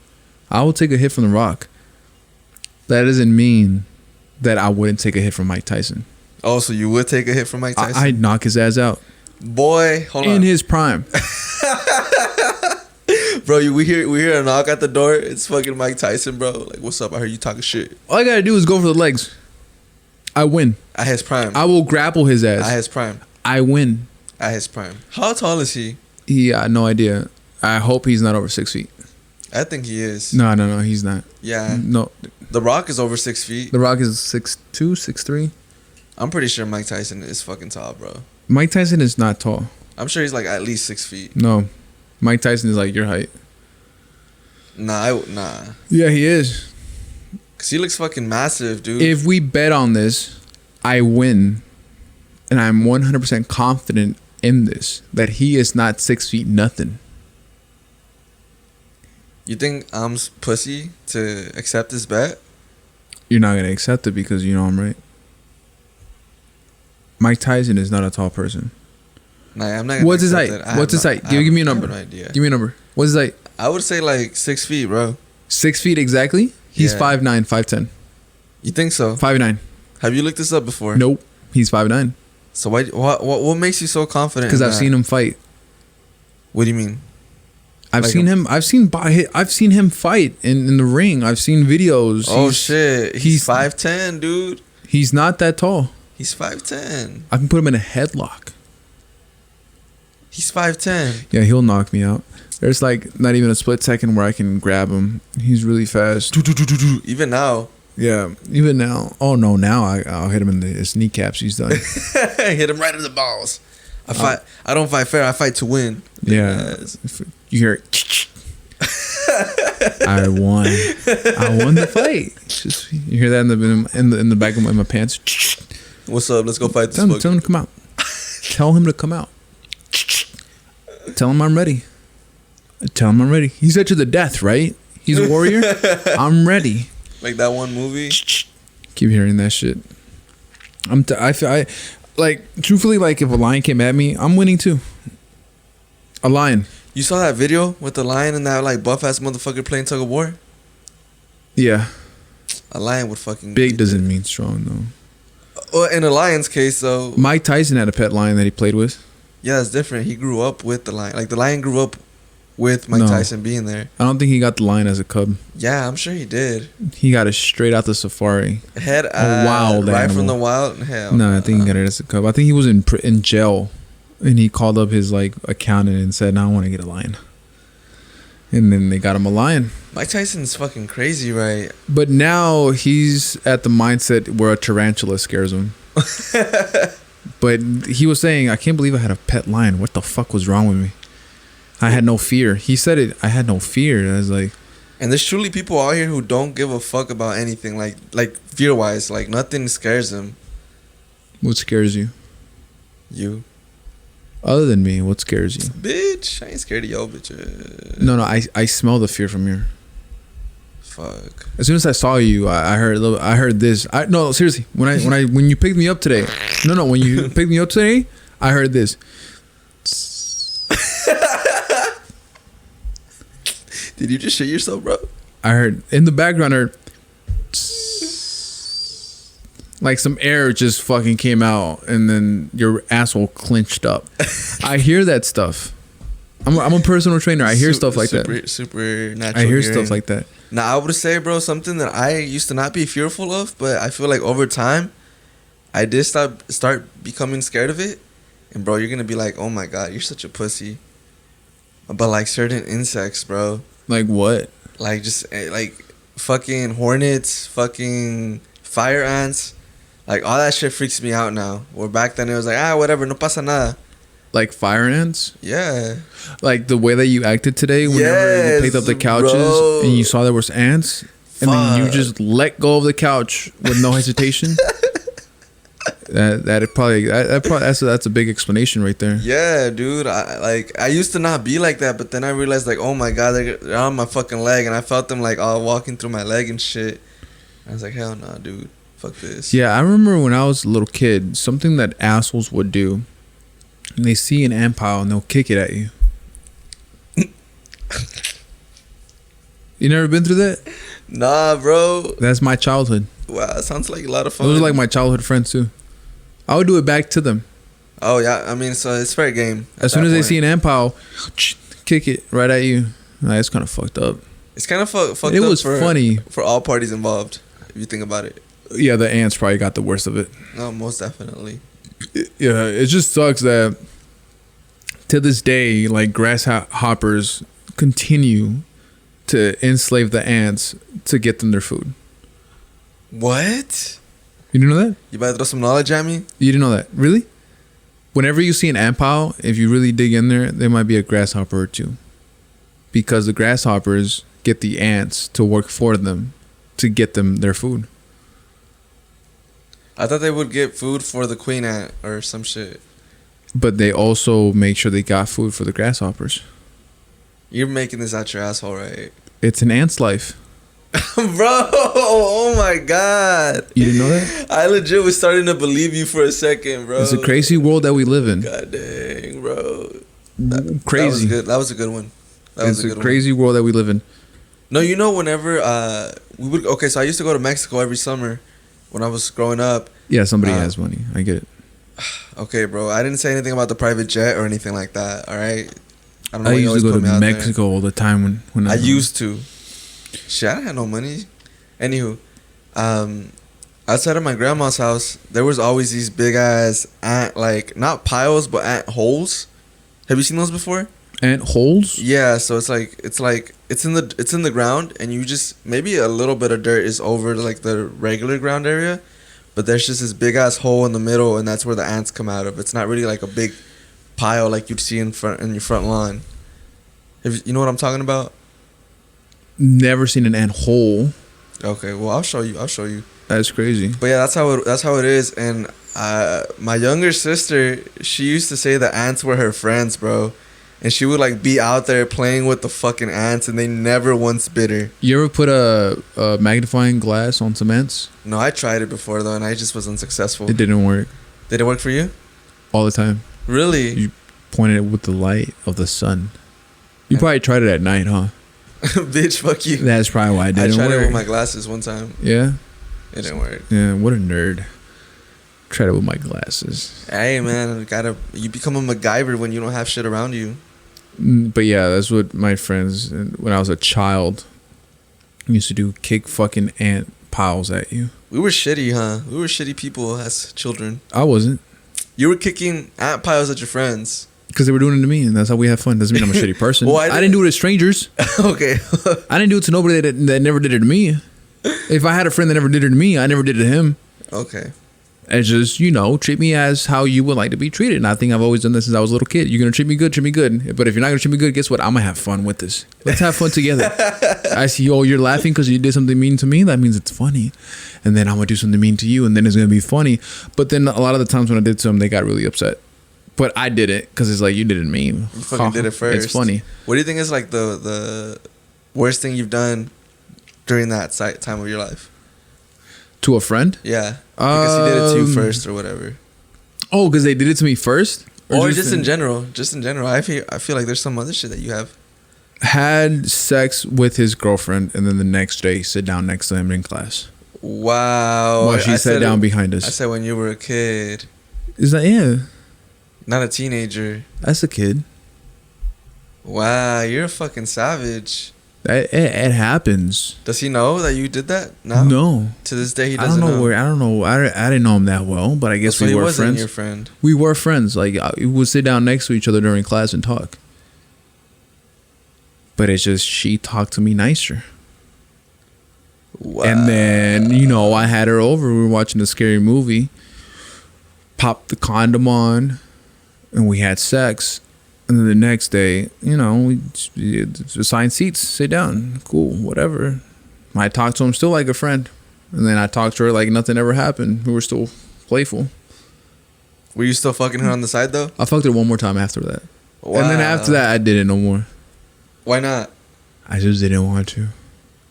I will take a hit from The Rock. That doesn't mean that I wouldn't take a hit from Mike Tyson. Oh, so you would take a hit from Mike Tyson? I'd knock his ass out. Boy, hold on. In his prime. Bro, we hear a knock at the door. It's fucking Mike Tyson, bro. Like, what's up? I heard you talking shit. All I gotta do is go for the legs. I win. At his prime. I will grapple his ass. At his prime. I win. At his prime. How tall is he? No idea. I hope he's not over 6 feet. I think he is. No, he's not. Yeah. No. The Rock is over 6 feet. The Rock is 6'2", 6'3". I'm pretty sure Mike Tyson is fucking tall, bro. Mike Tyson is not tall. I'm sure he's like at least 6 feet. No. Mike Tyson is like your height. Nah. Yeah, he is. Cause he looks fucking massive, dude. If we bet on this, I win. And I'm 100% confident in this. That he is not 6 feet nothing. You think I'm pussy to accept this bet? You're not going to accept it because you know I'm right. Mike Tyson is not a tall person. Nah, I'm not gonna What's his height? accept it. What's his height? Give me a number. I have no idea. Give me a number. What's his height? I would say like 6 feet, bro. 6 feet exactly? He's Yeah. 5'9", 5'10". You think so? 5'9". Have you looked this up before? Nope. He's 5'9". So what makes you so confident? Because in I've that? seen him fight. What do you mean? I've Like seen him. I've seen him fight in the ring. I've seen videos. Oh shit! He's he's 5'10", dude. He's not that tall. He's 5'10". I can put him in a headlock. He's 5'10". Yeah, he'll knock me out. There's like not even a split second where I can grab him. He's really fast. Even now. Yeah, even now. Oh no, now I'll hit him in his kneecaps. He's done. Hit him right in the balls. I don't fight fair. I fight to win. Yeah. Yes. You hear it. I won. I won the fight. Just you hear that in the back of my pants. What's up? Let's go fight this Tell fucker. him to come out. Tell him to come out. Tell him I'm ready. Tell him I'm ready. He's at you to death, right? He's a warrior. I'm ready. Like that one movie. Keep hearing that shit. I like truthfully, like if a lion came at me, I'm winning too. A lion. You saw that video with the lion and that like buff ass motherfucker playing tug of war? Yeah. A lion would fucking Big doesn't mean strong though. Well, in a lion's case though. Mike Tyson had a pet lion that he played with. Yeah, it's different. He grew up with the lion. Like the lion grew up with Mike No. Tyson being there. I don't think he got the lion as a cub. Yeah, I'm sure he did. He got it straight out the safari. Head wild right animal. from the wild. Hell. No, I think he got it as a cub. I think he was in jail, and he called up his like accountant and said, "No, I want to get a lion." And then they got him a lion. Mike Tyson's fucking crazy, right? But now he's at the mindset where a tarantula scares him. But he was saying, "I can't believe I had a pet lion. What the fuck was wrong with me? I had no fear." He said it. I had no fear. And I was like, And there's truly people out here who don't give a fuck about anything, like fear wise, like nothing scares them. "What scares you? You, Other than me, what scares you?" bitch, I ain't scared of yo, bitch. No, I smell the fear from here. Fuck. As soon as I saw you, I heard this. No, seriously. When you picked me up today, when you picked me up today, I heard this. Did you just shit yourself, bro? I heard in the background. I heard like some air just fucking came out, and then your asshole clenched up. I hear that stuff. I'm a personal trainer. I hear stuff like that. Supernatural. I hear stuff like that. Now, I would say, bro, something that I used to not be fearful of, but I feel like over time, I did start becoming scared of it. And, bro, you're going to be like, oh, my God, you're such a pussy. But, like, certain insects, bro. Like what? Like, just, like, fucking hornets, fucking fire ants. Like, all that shit freaks me out now. Where back then, it was like, whatever, no pasa nada. Like fire ants? Yeah. Like the way that you acted today whenever you picked up the couches, bro, and you saw there was ants, and then you just let go of the couch with no hesitation. That's a big explanation right there. Yeah, dude. I used to not be like that, but then I realized, like, oh my God, they're on my fucking leg, and I felt them like all walking through my leg and shit. I was like, hell no, dude. Fuck this. Yeah, I remember when I was a little kid, something that assholes would do. And they see an ant pile and they'll kick it at you. You never been through that? Nah, bro. That's my childhood. Wow, that sounds like a lot of fun. Those are like my childhood friends too. I would do it back to them. Oh yeah, I mean, so it's fair game. As soon as they see an ant pile, kick it right at you. That's kind of fucked up. It's kind of fucked up. It was funny for all parties involved, if you think about it. Yeah, the ants probably got the worst of it. No, most definitely. Yeah, it just sucks that to this day, like grasshoppers continue to enslave the ants to get them their food. What? You didn't know that? You about to throw some knowledge at me? You didn't know that? Really? Whenever you see an ant pile, if you really dig in there might be a grasshopper or two. Because the grasshoppers get the ants to work for them to get them their food. I thought they would get food for the queen ant or some shit. But they also make sure they got food for the grasshoppers. You're making this out your asshole, right? It's an ant's life. Bro, oh my God. You didn't know that? I legit was starting to believe you for a second, bro. It's a crazy world that we live in. God dang, bro. Crazy. That was a good one. It's a crazy world that we live in. No, you know, whenever we would... Okay, so I used to go to Mexico every summer when I was growing up. Yeah, somebody has money. I get it. Okay, bro. I didn't say anything about the private jet or anything like that, all right? I used to go to Mexico all the time when I used to. Shit, I had no money. Anywho, outside of my grandma's house, there was always these big ass ant, like, not piles, but ant holes. Have you seen those before? Ant holes? Yeah, so it's in the ground, and you just, maybe a little bit of dirt is over like the regular ground area, but there's just this big ass hole in the middle, and that's where the ants come out of. It's not really like a big pile like you'd see in your front lawn. You know what I'm talking about? Never seen an ant hole. Okay, well I'll show you. That's crazy. But yeah, that's how it is. And my younger sister, she used to say that ants were her friends, bro. And she would like be out there playing with the fucking ants, and they never once bit her. You ever put a magnifying glass on some ants? No, I tried it before though, and I just was unsuccessful. It didn't work. Did it work for you? All the time. Really? You pointed it with the light of the sun. You probably tried it at night, huh? Bitch, fuck you. That's probably why it didn't work. I tried it with my glasses one time. Yeah? It didn't work. Yeah, what a nerd. Tried it with my glasses. Hey, man, you become a MacGyver when you don't have shit around you. But yeah, that's what my friends, when I was a child, used to do, kick fucking ant piles at you. We were shitty, huh? We were shitty people as children. I wasn't. You were kicking ant piles at your friends. Because they were doing it to me, and that's how we have fun. Doesn't mean I'm a shitty person. Well, I didn't do it to strangers. Okay. I didn't do it to nobody that never did it to me. If I had a friend that never did it to me, I never did it to him. Okay. It's just, treat me as how you would like to be treated. And I think I've always done this since I was a little kid. You're going to treat me good, treat me good. But if you're not going to treat me good, guess what? I'm going to have fun with this. Let's have fun together. I see, you're laughing because you did something mean to me. That means it's funny. And then I'm going to do something mean to you, and then it's going to be funny. But then a lot of the times when I did to them, they got really upset. But I did it because it's like, you did it to me. You fucking did it first. It's funny. What do you think is like the worst thing you've done during that time of your life? To a friend? Yeah. Because he did it to you first or whatever. Oh, because they did it to me first? Or just in general. Just in general. I feel like there's some other shit that you have. Had sex with his girlfriend, and then the next day sit down next to him in class. Wow. While she sat down behind us. I said when you were a kid. Is that, yeah. Not a teenager. That's a kid. Wow, you're a fucking savage. It happens. Does he know that you did that? No. No. To this day, he I doesn't don't know know. where. I don't know. I didn't know him that well, but I guess So we he were wasn't friends. your friend. We were friends. Like we would sit down next to each other during class and talk. But it's just she talked to me nicer. Wow. And then, I had her over. We were watching a scary movie. Popped the condom on, and we had sex. And then the next day, we assigned seats, sit down, cool, whatever. I talked to him still like a friend. And then I talked to her like nothing ever happened. We were still playful. Were you still fucking her on the side, though? I fucked her one more time after that. Wow. And then after that, I did it no more. Why not? I just didn't want to.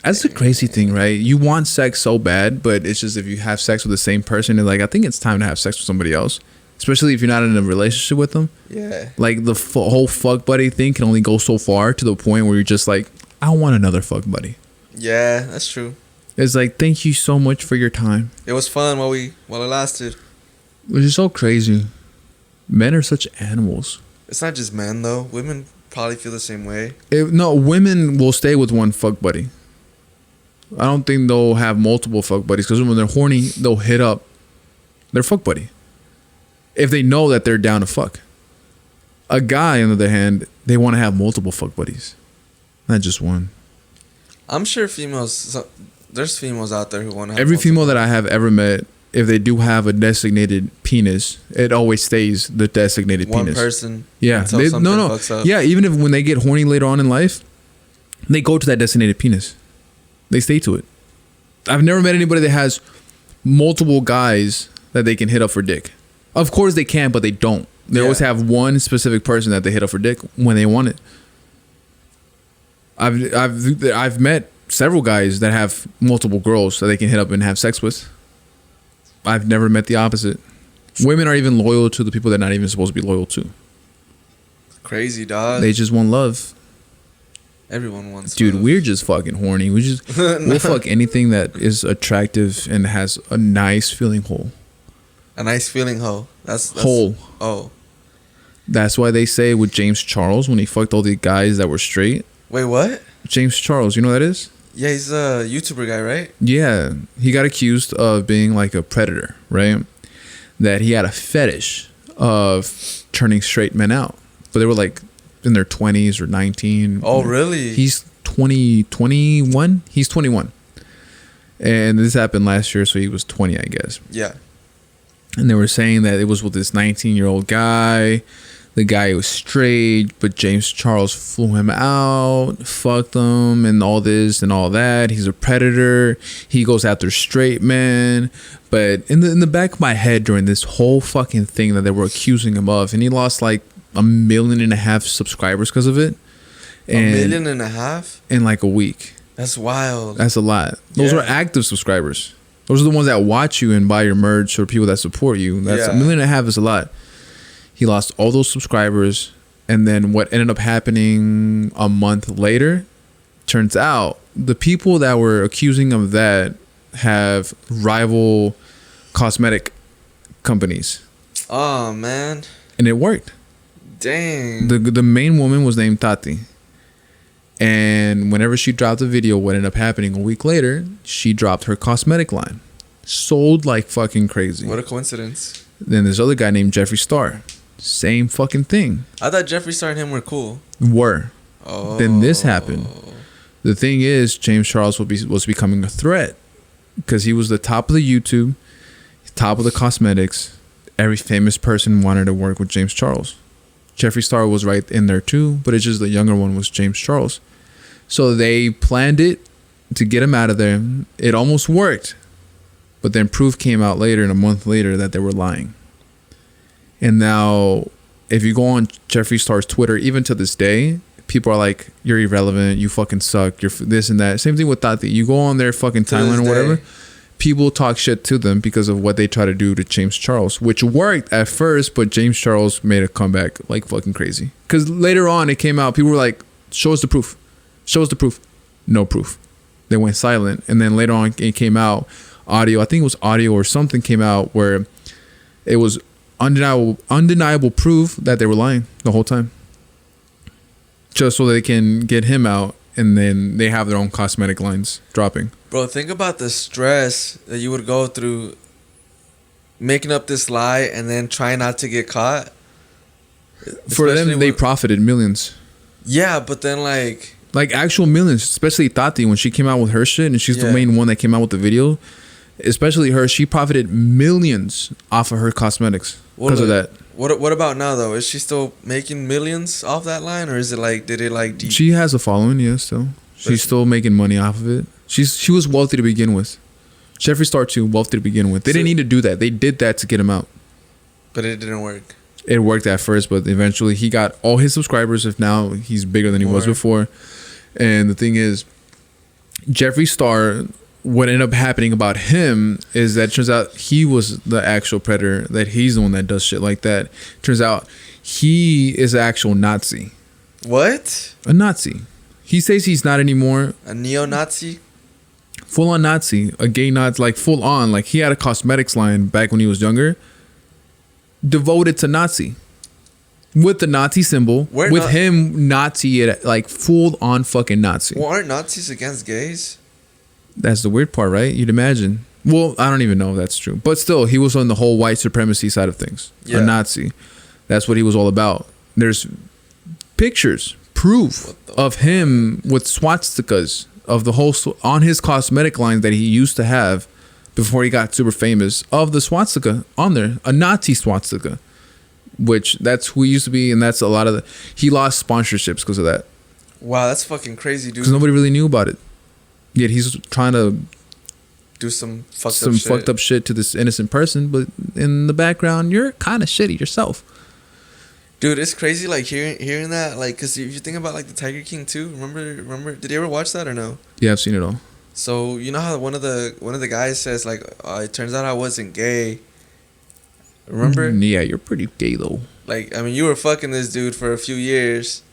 That's the crazy thing, right? You want sex so bad, but it's just if you have sex with the same person, it's like, I think it's time to have sex with somebody else. Especially if you're not in a relationship with them. Yeah. Like the whole fuck buddy thing can only go so far to the point where you're just like, I want another fuck buddy. Yeah, that's true. It's like, thank you so much for your time. It was fun while it lasted. Which is so crazy. Men are such animals. It's not just men, though. Women probably feel the same way. No, women will stay with one fuck buddy. I don't think they'll have multiple fuck buddies because when they're horny, they'll hit up their fuck buddy. If they know that they're down to fuck. A guy, on the other hand, they want to have multiple fuck buddies. Not just one. I'm sure there's females out there who want to have Every multiple. female that I have ever met, if they do have a designated penis, it always stays the designated one penis. person. Yeah. Until something fucks up. Yeah, even if when they get horny later on in life, they go to that designated penis. They stay to it. I've never met anybody that has multiple guys that they can hit up for dick. Of course they can, but they don't. They always have one specific person that they hit up for dick when they want it. I've met several guys that have multiple girls that they can hit up and have sex with. I've never met the opposite. Women are even loyal to the people they're not even supposed to be loyal to. Crazy, dog. They just want love. Everyone wants Dude, love. we're just fucking horny. We'll fuck anything that is attractive and has a nice feeling hole. A nice feeling hole. That's Hole. Oh. That's why they say with James Charles when he fucked all the guys that were straight. Wait, what? James Charles, you know who that is? Yeah, he's a YouTuber guy, right? Yeah, he got accused of being like a predator, right? That he had a fetish of turning straight men out. But they were like in their 20s or 19. Oh, really? He's 21? He's 21. And this happened last year, so he was 20, I guess. Yeah. And they were saying that it was with this 19-year-old guy. The guy was straight, but James Charles flew him out, fucked him, and all this and all that. He's a predator. He goes after straight men. But in the back of my head during this whole fucking thing that they were accusing him of, and he lost like 1.5 million subscribers because of it. And 1.5 million? in like a week. That's wild. That's a lot. Those are active subscribers. Those are the ones that watch you and buy your merch or people that support you. That's 1.5 million is a lot. He lost all those subscribers. And then what ended up happening a month later, turns out the people that were accusing him of that have rival cosmetic companies. Oh, man. And it worked. Dang. The main woman was named Tati. And whenever she dropped a video, what ended up happening a week later, she dropped her cosmetic line. Sold like fucking crazy. What a coincidence. Then this other guy named Jeffree Star. Same fucking thing. I thought Jeffree Star and him were cool. Were. Oh. Then this happened. The thing is, James Charles was becoming a threat. Because he was the top of the YouTube, top of the cosmetics. Every famous person wanted to work with James Charles. Jeffree Star was right in there too, but it's just the younger one was James Charles. So they planned it to get him out of there. It almost worked. But then proof came out later, and a month later, that they were lying. And now, if you go on Jeffree Star's Twitter, even to this day, people are like, you're irrelevant, you fucking suck, you're this and that. Same thing with Tati. You go on their fucking timeline or whatever, people talk shit to them because of what they try to do to James Charles, which worked at first, but James Charles made a comeback like fucking crazy. Because later on, it came out, people were like, show us the proof. Show us the proof. No proof. They went silent. And then later on, it came out, audio, I think it was audio or something came out where it was undeniable proof that they were lying the whole time. just so they can get him out, and then they have their own cosmetic lines dropping. Bro, think about the stress that you would go through making up this lie and then trying not to get caught. For them, they profited millions. Yeah, but then like actual millions, especially Tati when she came out with her shit, and she's the main one that came out with the video. Especially her, she profited millions off of her cosmetics because of that. What about now though? Is she still making millions off that line, or is it like She has a following, yeah. Still, she's still making money off of it. She was wealthy to begin with. Jeffree Star too, wealthy to begin with. They didn't need to do that. They did that to get him out. But it didn't work. It worked at first, but eventually he got all his subscribers. If now he's bigger than he was before. And the thing is, Jeffree Star, what ended up happening about him is that it turns out he was the actual predator, that he's the one that does shit like that. Turns out he is an actual Nazi. What? A Nazi. He says he's not anymore. A neo-Nazi? Full on Nazi. A gay Nazi. Like full on. Like he had a cosmetics line back when he was younger. Devoted to Nazi. With the Nazi symbol. Him Nazi, like full on fucking Nazi. Well, aren't Nazis against gays? That's the weird part, right? You'd imagine. Well, I don't even know if that's true. But still, he was on the whole white supremacy side of things. Yeah. A Nazi. That's what he was all about. There's pictures, proof of him with swastikas of the whole on his cosmetic line that he used to have before he got super famous, of the swastika on there. A Nazi swastika. Which that's who he used to be, and that's a lot of he lost sponsorships because of that. Wow, that's fucking crazy, dude. Because nobody really knew about it. Yet he's trying to do some fucked up shit to this innocent person, but in the background, you're kind of shitty yourself. Dude, it's crazy, like hearing that, like, cause if you think about like the Tiger King too, remember? Did you ever watch that or no? Yeah, I've seen it all. So you know how one of the guys says like, it turns out I wasn't gay. Remember? Yeah, you're pretty gay though. Like, I mean, you were fucking this dude for a few years,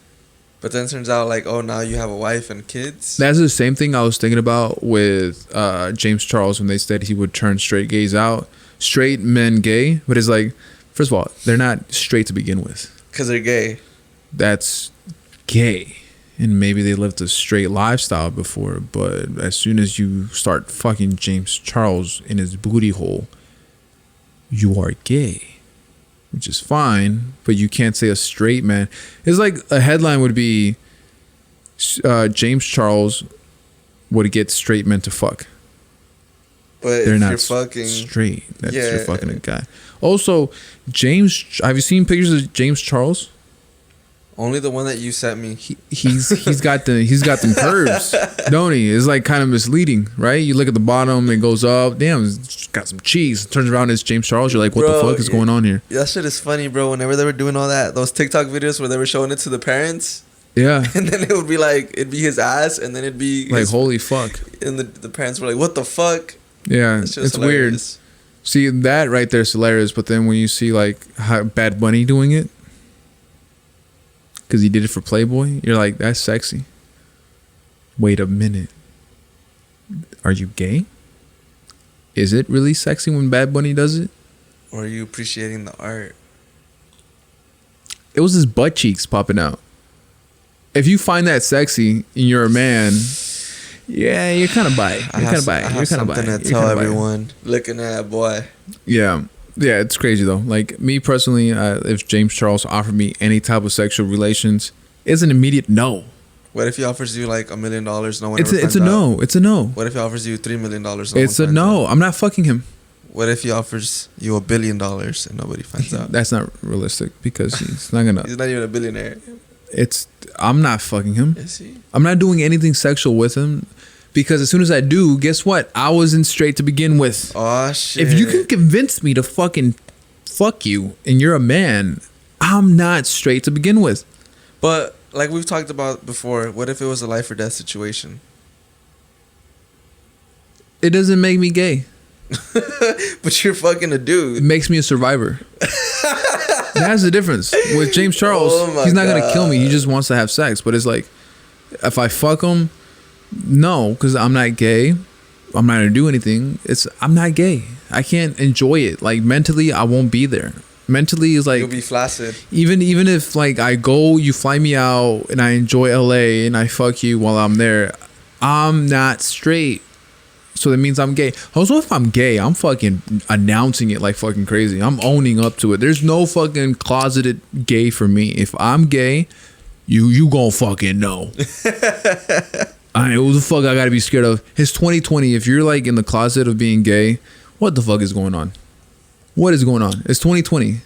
but then turns out like, oh, now you have a wife and kids. That's the same thing I was thinking about with James Charles when they said he would turn straight gays out, straight men gay. But it's like, first of all, they're not straight to begin with. Because they're gay. That's gay. And maybe they lived a straight lifestyle before, but as soon as you start fucking James Charles in his booty hole, you are gay, which is fine, but you can't say a straight man. It's like a headline would be James Charles would get straight men to fuck. But they're if not you're fucking straight. That's you're fucking a guy. Also, have you seen pictures of James Charles? Only the one that you sent me. He's got them curves, don't he? It's like kind of misleading, right? You look at the bottom, it goes up. Damn, it's got some cheese. Turns around, it's James Charles. You're like, what the fuck is going on here? That shit is funny, bro. Whenever they were doing all that, those TikTok videos where they were showing it to the parents. Yeah. And then it would be like, it'd be his ass, and then it'd be like, holy fuck. And the parents were like, what the fuck? Yeah, it's weird. See, that right there is hilarious, but then when you see like how Bad Bunny doing it, because he did it for Playboy, you're like, that's sexy. Wait a minute. Are you gay? Is it really sexy when Bad Bunny does it? Or are you appreciating the art? It was his butt cheeks popping out. If you find that sexy and you're a man, yeah, you're kind of bi. You're kind of bi. I have something to tell everyone. Looking at boy. Yeah. Yeah, it's crazy though. Like me personally, if James Charles offered me any type of sexual relations, it's an immediate no. What if he offers you like $1 million? No one it's a no. It's a no. What if he offers you $3 million? It's a no. I'm not fucking him. What if he offers you $1 billion and nobody finds out? That's not realistic because he's not gonna. He's not even a billionaire. I'm not fucking him. Is he? I'm not doing anything sexual with him. Because as soon as I do, guess what? I wasn't straight to begin with. Oh, shit. If you can convince me to fucking fuck you and you're a man, I'm not straight to begin with. But like we've talked about before, what if it was a life or death situation? It doesn't make me gay. But you're fucking a dude. It makes me a survivor. That's the difference. With James Charles, he's not going to kill me. He just wants to have sex. But it's like, if I fuck him, no, because I'm not gay. I'm not gonna do anything. I'm not gay. I can't enjoy it. Like mentally, I won't be there. Mentally is like you'll be flaccid. even if like I go, you fly me out and I enjoy LA and I fuck you while I'm there, I'm not straight. So that means I'm gay. Also, if I'm gay, I'm fucking announcing it like fucking crazy. I'm owning up to it. There's no fucking closeted gay for me. If I'm gay, you gon' fucking know. I mean, what the fuck I gotta be scared of? It's 2020. If you're like in the closet of being gay, what the fuck is going on? What is going on? It's 2020.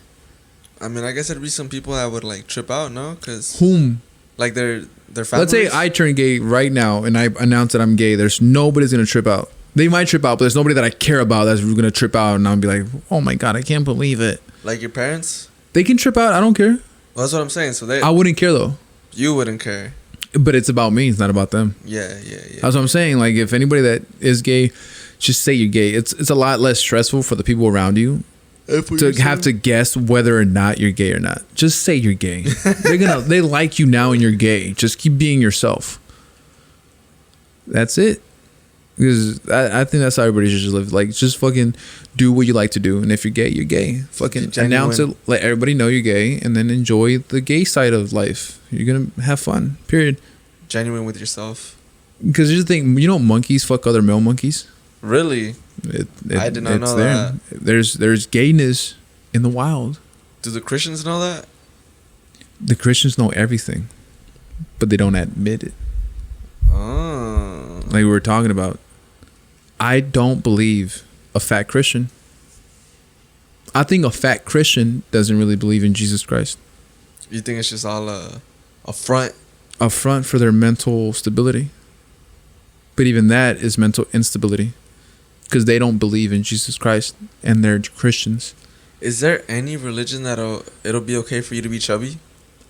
I mean, I guess there'd be some people that would like trip out, no? Because Whom? like their families. Let's say I turn gay right now and I announce that I'm gay. There's nobody's gonna trip out. They might trip out, but there's nobody that I care about that's gonna trip out, and I'll be like, "Oh my god, I can't believe it." Like your parents. They can trip out. I don't care. Well, that's what I'm saying. So I wouldn't care though. You wouldn't care. But it's about me. It's not about them. Yeah. That's what I'm saying. Like, if anybody that is gay, just say you're gay. It's a lot less stressful for the people around you to have to guess whether or not you're gay or not. Just say you're gay. They like you now and you're gay. Just keep being yourself. That's it. Because I think that's how everybody should just live. Like, just fucking do what you like to do. And if you're gay, you're gay. Fucking announce it. Let everybody know you're gay. And then enjoy the gay side of life. You're going to have fun. Period. Genuine with yourself. Because here's the thing. You know monkeys fuck other male monkeys? Really? I did not know that. There's gayness in the wild. Do the Christians know that? The Christians know everything. But they don't admit it. Oh. Like we were talking about. I don't believe a fat Christian. I think a fat Christian doesn't really believe in Jesus Christ. You think it's just all a front? A front for their mental stability. But even that is mental instability. Because they don't believe in Jesus Christ and they're Christians. Is there any religion it'll be okay for you to be chubby?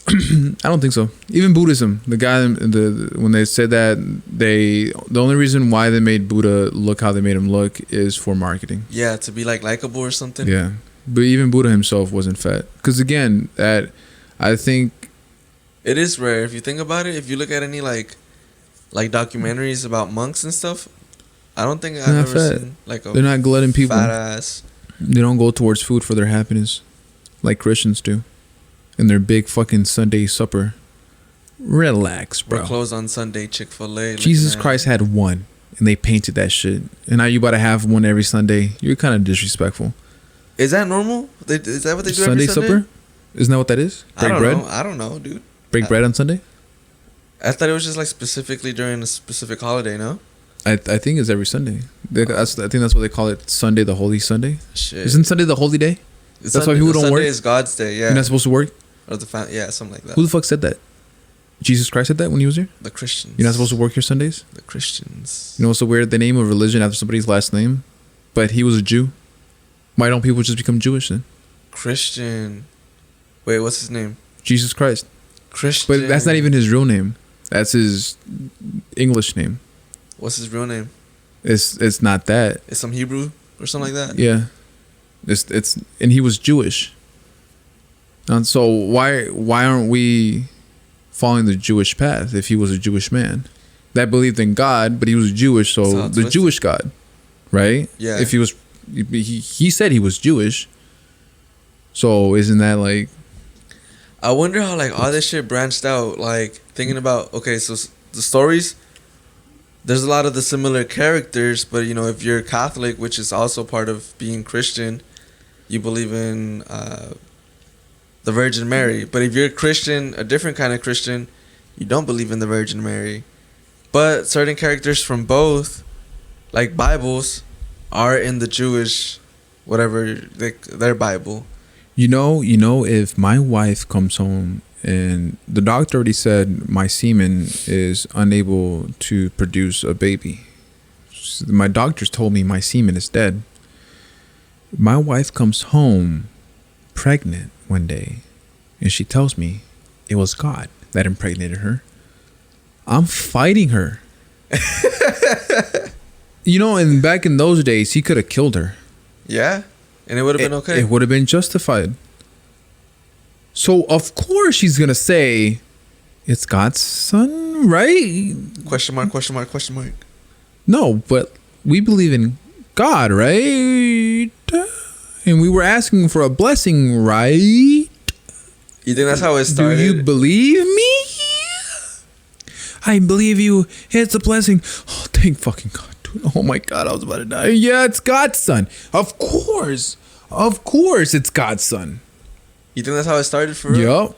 I don't think so. Even Buddhism, when they said that, the only reason why they made Buddha look how they made him look is for marketing. Yeah, to be like likable or something. Yeah, but even Buddha himself wasn't fat. Because again, I think it is rare if you think about it. If you look at any like documentaries about monks and stuff, I don't think I've ever seen like a they're not glutton people. Fat ass. They don't go towards food for their happiness, like Christians do. And their big fucking Sunday supper. Relax, bro. We're closed on Sunday, Chick-fil-A. Jesus Christ had one, and they painted that shit. And now you about to have one every Sunday. You're kind of disrespectful. Is that normal? Is that what they do Sunday every Sunday? supper? Isn't that what that is? Break bread? I don't know, dude. Break bread on Sunday? I thought it was just like specifically during a specific holiday, no? I think it's every Sunday. I think that's what they call it, Sunday, the Holy Sunday. Shit. Isn't Sunday the holy day? That's Sunday, why people don't work? Sunday is God's day, yeah. You're not supposed to work? Or yeah, something like that. Who the fuck said that? Jesus Christ said that when he was here? The Christians. You're not supposed to work your Sundays? The Christians. You know what's so weird? They name a religion after somebody's last name, but he was a Jew. Why don't people just become Jewish then? Christian. Wait, what's his name? Jesus Christ. Christian. But that's not even his real name. That's his English name. What's his real name? It's not that. It's some Hebrew or something like that? Yeah. It's and he was Jewish. And so why aren't we following the Jewish path if he was a Jewish man that believed in God, but he was Jewish, so the Jewish God, right? Yeah. If he said he was Jewish, so isn't that like? I wonder how like all this shit branched out. Like thinking about so the stories. There's a lot of the similar characters, but you know if you're Catholic, which is also part of being Christian, you believe in the Virgin Mary. But if you're a Christian, a different kind of Christian, you don't believe in the Virgin Mary. But certain characters from both, like Bibles, are in the Jewish, whatever, their Bible. You know, if my wife comes home and the doctor already said my semen is unable to produce a baby. My doctors told me my semen is dead. My wife comes home pregnant one day and she tells me it was God that impregnated her. I'm fighting her. You know, and back in those days, he could have killed her. Yeah, and it would have been okay. It would have been justified. So, of course, she's going to say, it's God's son, right? Question mark, question mark, question mark. No, but we believe in God, right? and we were asking for a blessing, right? You think that's how it started? Do you believe me? I believe you. It's a blessing. Oh, thank fucking God, dude. Oh my God, I was about to die. Yeah, it's God's son. Of course, it's God's son. You think that's how it started for real? Yup.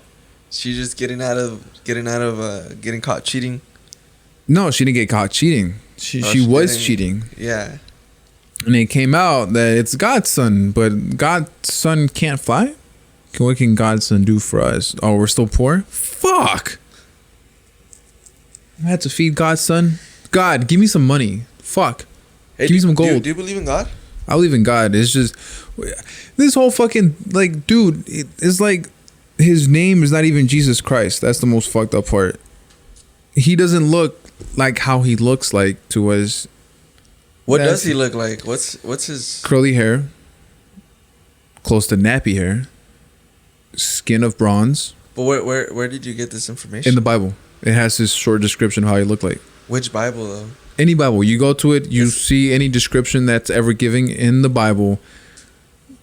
She just getting caught cheating. No, she didn't get caught cheating. She was cheating. Yeah. And it came out that it's God's son, but God's son can't fly. What can God's son do for us? Oh, we're still poor? Fuck. I had to feed God's son. God, give me some money. Fuck. Hey, give me some gold. Do you believe in God? I believe in God. It's just this whole fucking like, dude. It's like his name is not even Jesus Christ. That's the most fucked up part. He doesn't look like how he looks like to us. What does he look like? What's his curly hair, close to nappy hair, skin of bronze. But where did you get this information? In the Bible. It has this short description of how he looked like. Which Bible though? Any Bible. You go to it, you see any description that's ever given in the Bible.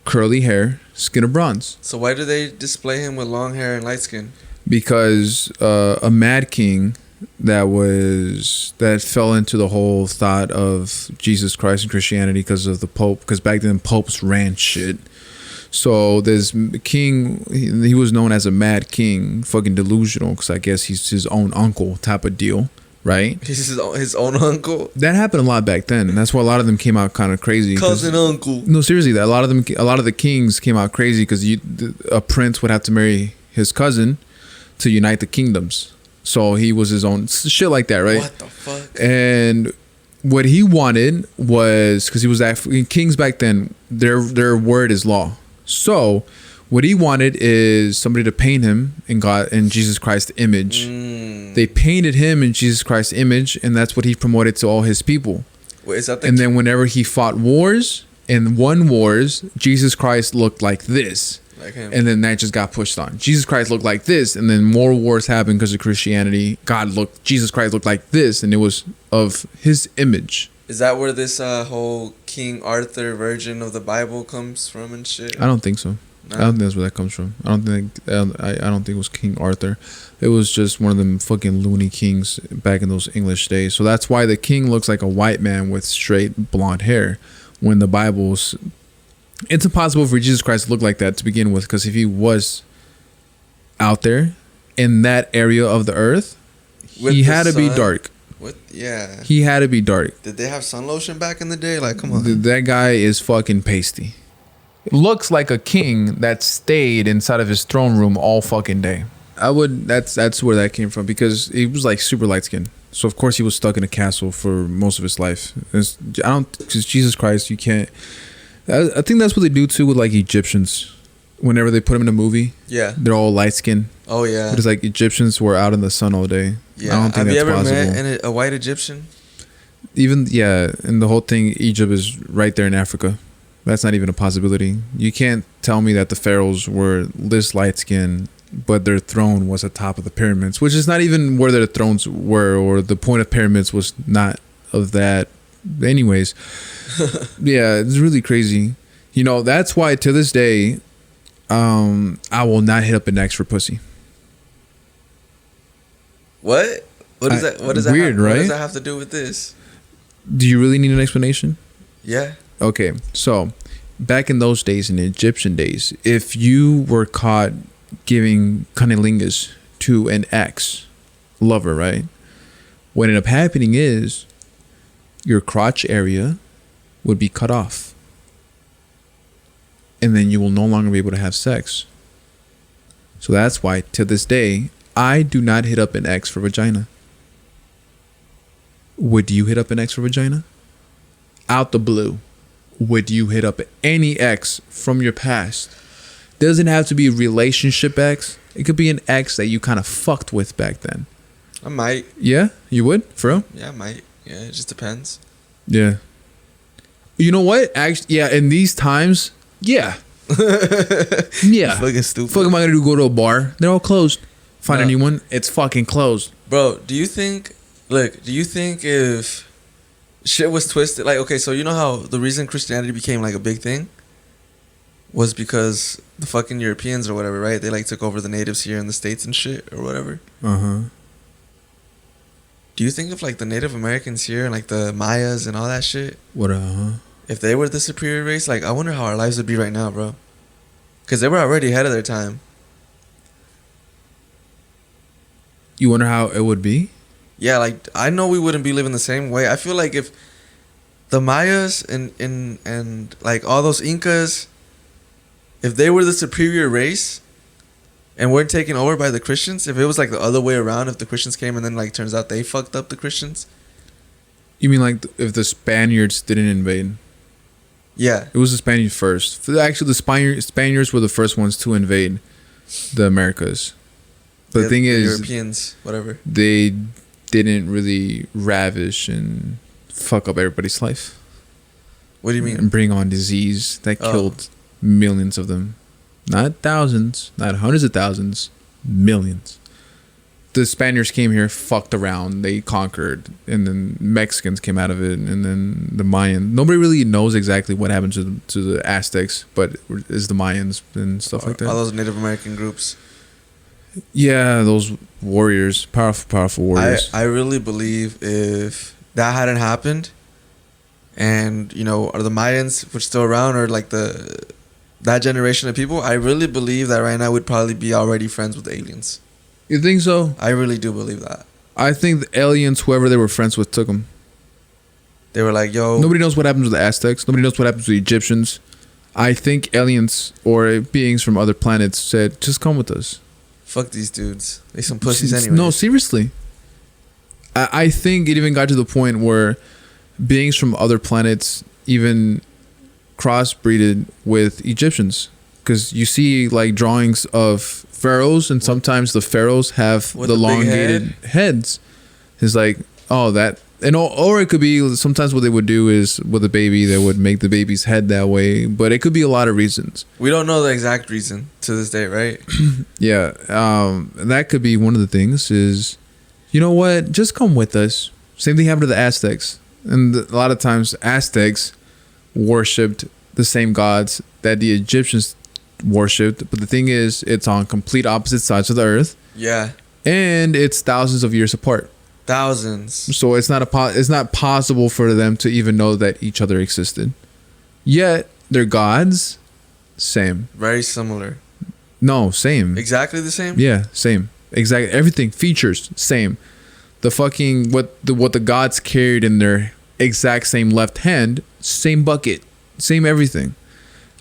Curly hair, skin of bronze. So why do they display him with long hair and light skin? Because a mad king that fell into the whole thought of Jesus Christ and Christianity because of the Pope. Because back then popes ran shit. So this king, he was known as a mad king, fucking delusional, because I guess he's his own uncle type of deal, right? He's his own uncle. That happened a lot back then, and that's why a lot of them came out kind of crazy. Cousin uncle. No, seriously, a lot of the kings came out crazy because a prince would have to marry his cousin to unite the kingdoms. So he was his own shit like that, right? What the fuck? And what he wanted was, because he was kings back then, their word is law. So what he wanted is somebody to paint him in God and Jesus Christ's image. They painted him in Jesus Christ's image, and that's what he promoted to all his people. Wait, is that and then whenever he fought wars and won wars, Jesus Christ looked like this. Like him. And then that just got pushed on. Jesus Christ looked like this, and then more wars happened because of Christianity. Jesus Christ looked like this, and it was of his image. Is that where this whole King Arthur version of the Bible comes from and shit? I don't think so. No. I don't think that's where that comes from. I don't think it was King Arthur. It was just one of them fucking loony kings back in those English days. So that's why the king looks like a white man with straight blonde hair. When the Bible's, it's impossible for Jesus Christ to look like that to begin with, because if he was out there in that area of the earth, he had to be dark. What? Yeah. He had to be dark. Did they have sun lotion back in the day? Like, come on. That guy is fucking pasty. It looks like a king that stayed inside of his throne room all fucking day. That's where that came from, because he was like super light skinned. So of course he was stuck in a castle for most of his life. Because Jesus Christ, you can't. I think that's what they do too with like Egyptians. Whenever they put them in a movie, yeah, they're all light skinned. Oh yeah. But it's like Egyptians were out in the sun all day. Yeah. I don't think Have you ever possible. met a white Egyptian? Even and the whole thing, Egypt is right there in Africa. That's not even a possibility. You can't tell me that the pharaohs were this light skinned, but their throne was atop of the pyramids, which is not even where their thrones were, or the point of pyramids was not of that. Anyways, yeah, it's really crazy. You know, that's why to this day, I will not hit up an ex for pussy. What? What is that? What does that? Weird, right? What does that have to do with this? Do you really need an explanation? Yeah. Okay, so back in those days, in the Egyptian days, if you were caught giving cunnilingus to an ex lover, right? What ended up happening is your crotch area would be cut off, and then you will no longer be able to have sex. So that's why to this day I do not hit up an ex for vagina. Would you hit up an ex for vagina? Out the blue, would you hit up any ex from your past? Doesn't have to be a relationship ex. It could be an ex that you kind of fucked with back then. I might. Yeah, you would? For real? Yeah, I might. Yeah, it just depends. Yeah. You know what? Actually, yeah, in these times, yeah. Yeah. Fucking stupid. Fuck am I gonna do? Go to a bar? They're all closed. Find anyone? It's fucking closed. Bro, do you think if shit was twisted, like, okay, so you know how the reason Christianity became like a big thing was because the fucking Europeans or whatever, right? They like took over the natives here in the States and shit or whatever. Do you think if like the Native Americans here and like the Mayas and all that shit, if they were the superior race, like I wonder how our lives would be right now, bro. Because they were already ahead of their time. You wonder how it would be? Yeah, like I know we wouldn't be living the same way. I feel like if the Mayas and like all those Incas, if they were the superior race and weren't taken over by the Christians, if it was like the other way around, if the Christians came and then like turns out they fucked up the Christians. You mean like if the Spaniards didn't invade? Yeah. It was the Spaniards first. Actually, the Spaniards were the first ones to invade the Americas. But the thing is, Europeans, whatever, they didn't really ravish and fuck up everybody's life. What do you mean? And bring on disease that killed millions of them. Not thousands, not hundreds of thousands, millions. The Spaniards came here, fucked around, they conquered, and then Mexicans came out of it, and then the Mayans. Nobody really knows exactly what happened to the Aztecs, but it's the Mayans and stuff like that. All those Native American groups. Yeah, those warriors, powerful warriors. I really believe if that hadn't happened, and you know, are the Mayans which still around, or like that generation of people, I really believe that right now we'd probably be already friends with aliens. You think so? I really do believe that. I think the aliens, whoever they were friends with, took them. They were like, yo. Nobody knows what happened to the Aztecs. Nobody knows what happened to the Egyptians. I think aliens or beings from other planets said, just come with us. Fuck these dudes. They some pussies anyway. No, seriously. I think it even got to the point where beings from other planets even crossbreeded with Egyptians. Because you see like drawings of pharaohs, and sometimes the pharaohs have the elongated heads. It's like, oh, that. And or it could be sometimes what they would do is with a baby, they would make the baby's head that way. But it could be a lot of reasons. We don't know the exact reason to this day, right? Yeah. That could be one of the things is, you know what? Just come with us. Same thing happened to the Aztecs. And a lot of times Aztecs worshipped the same gods that the Egyptians worshipped. But the thing is, it's on complete opposite sides of the earth. Yeah. And it's thousands of years apart. Thousands. So it's not possible for them to even know that each other existed. Yet their gods, same. Very similar. No, same. Exactly the same? Yeah, same. Exactly. Everything, features, same. The fucking what the gods carried in their exact same left hand, same bucket, same everything.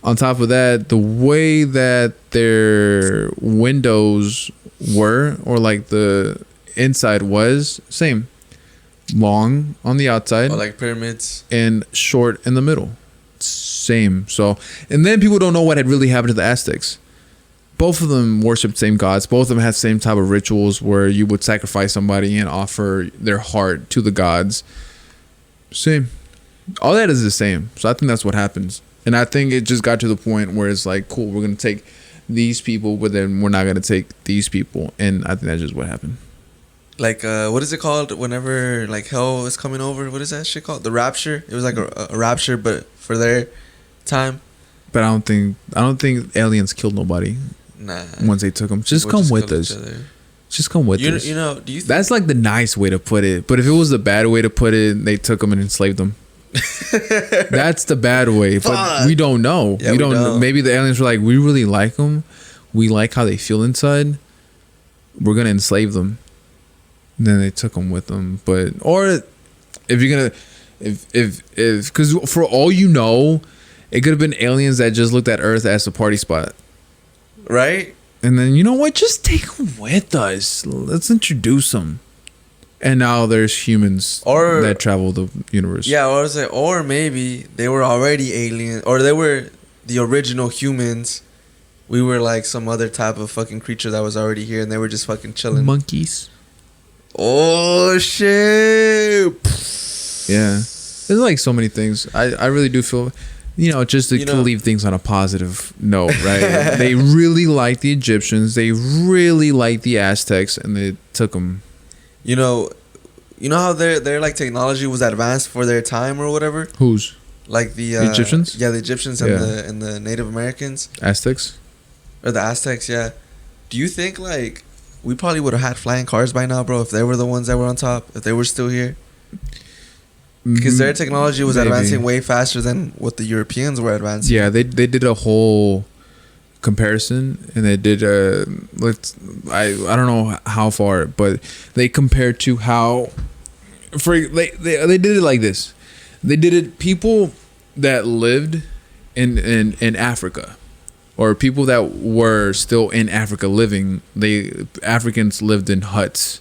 On top of that, the way that their windows were, or like the inside was, same. Long on the outside. Oh, like pyramids. And short in the middle. Same. So, and then people don't know what had really happened to the Aztecs. Both of them worshipped same gods. Both of them had same type of rituals where you would sacrifice somebody and offer their heart to the gods. Same. All that is the same. So I think that's what happens. And I think it just got to the point where it's like, cool, we're going to take these people, but then we're not going to take these people. And I think that's just what happened. Like, what is it called whenever, like, hell is coming over? What is that shit called? The rapture? It was like a rapture, but for their time. But I don't think aliens killed nobody. Nah. Once they took them. Just come with us. Just come with us. You know, do you think that's like the nice way to put it. But if it was the bad way to put it, they took them and enslaved them. That's the bad way. But we don't know. Yeah, we don't know. Maybe the aliens were like, we really like them. We like how they feel inside. We're going to enslave them. And then they took them with them. But, or if you're going to, because for all you know, it could have been aliens that just looked at Earth as a party spot. Right? And then, you know what? Just take them with us. Let's introduce them. And now there's humans that travel the universe. Yeah, or maybe they were already aliens, or they were the original humans. We were like some other type of fucking creature that was already here, and they were just fucking chilling. Monkeys. Oh, shit. Yeah. There's like so many things. I really do feel, just to leave things on a positive note, right? They really liked the Egyptians. They really liked the Aztecs, and they took them. You know how their like technology was advanced for their time or whatever? Whose? Like the Egyptians? Yeah, the Egyptians and the Native Americans. Aztecs? Or the Aztecs, yeah. Do you think, like, we probably would have had flying cars by now, bro, if they were the ones that were on top, if they were still here? Because their technology was advancing way faster than what the Europeans were advancing. Yeah, they did a whole comparison, and they did I don't know how far, but they compared to how they did it like this. They did it people that lived in Africa, or people that were still in Africa living. Africans lived in huts,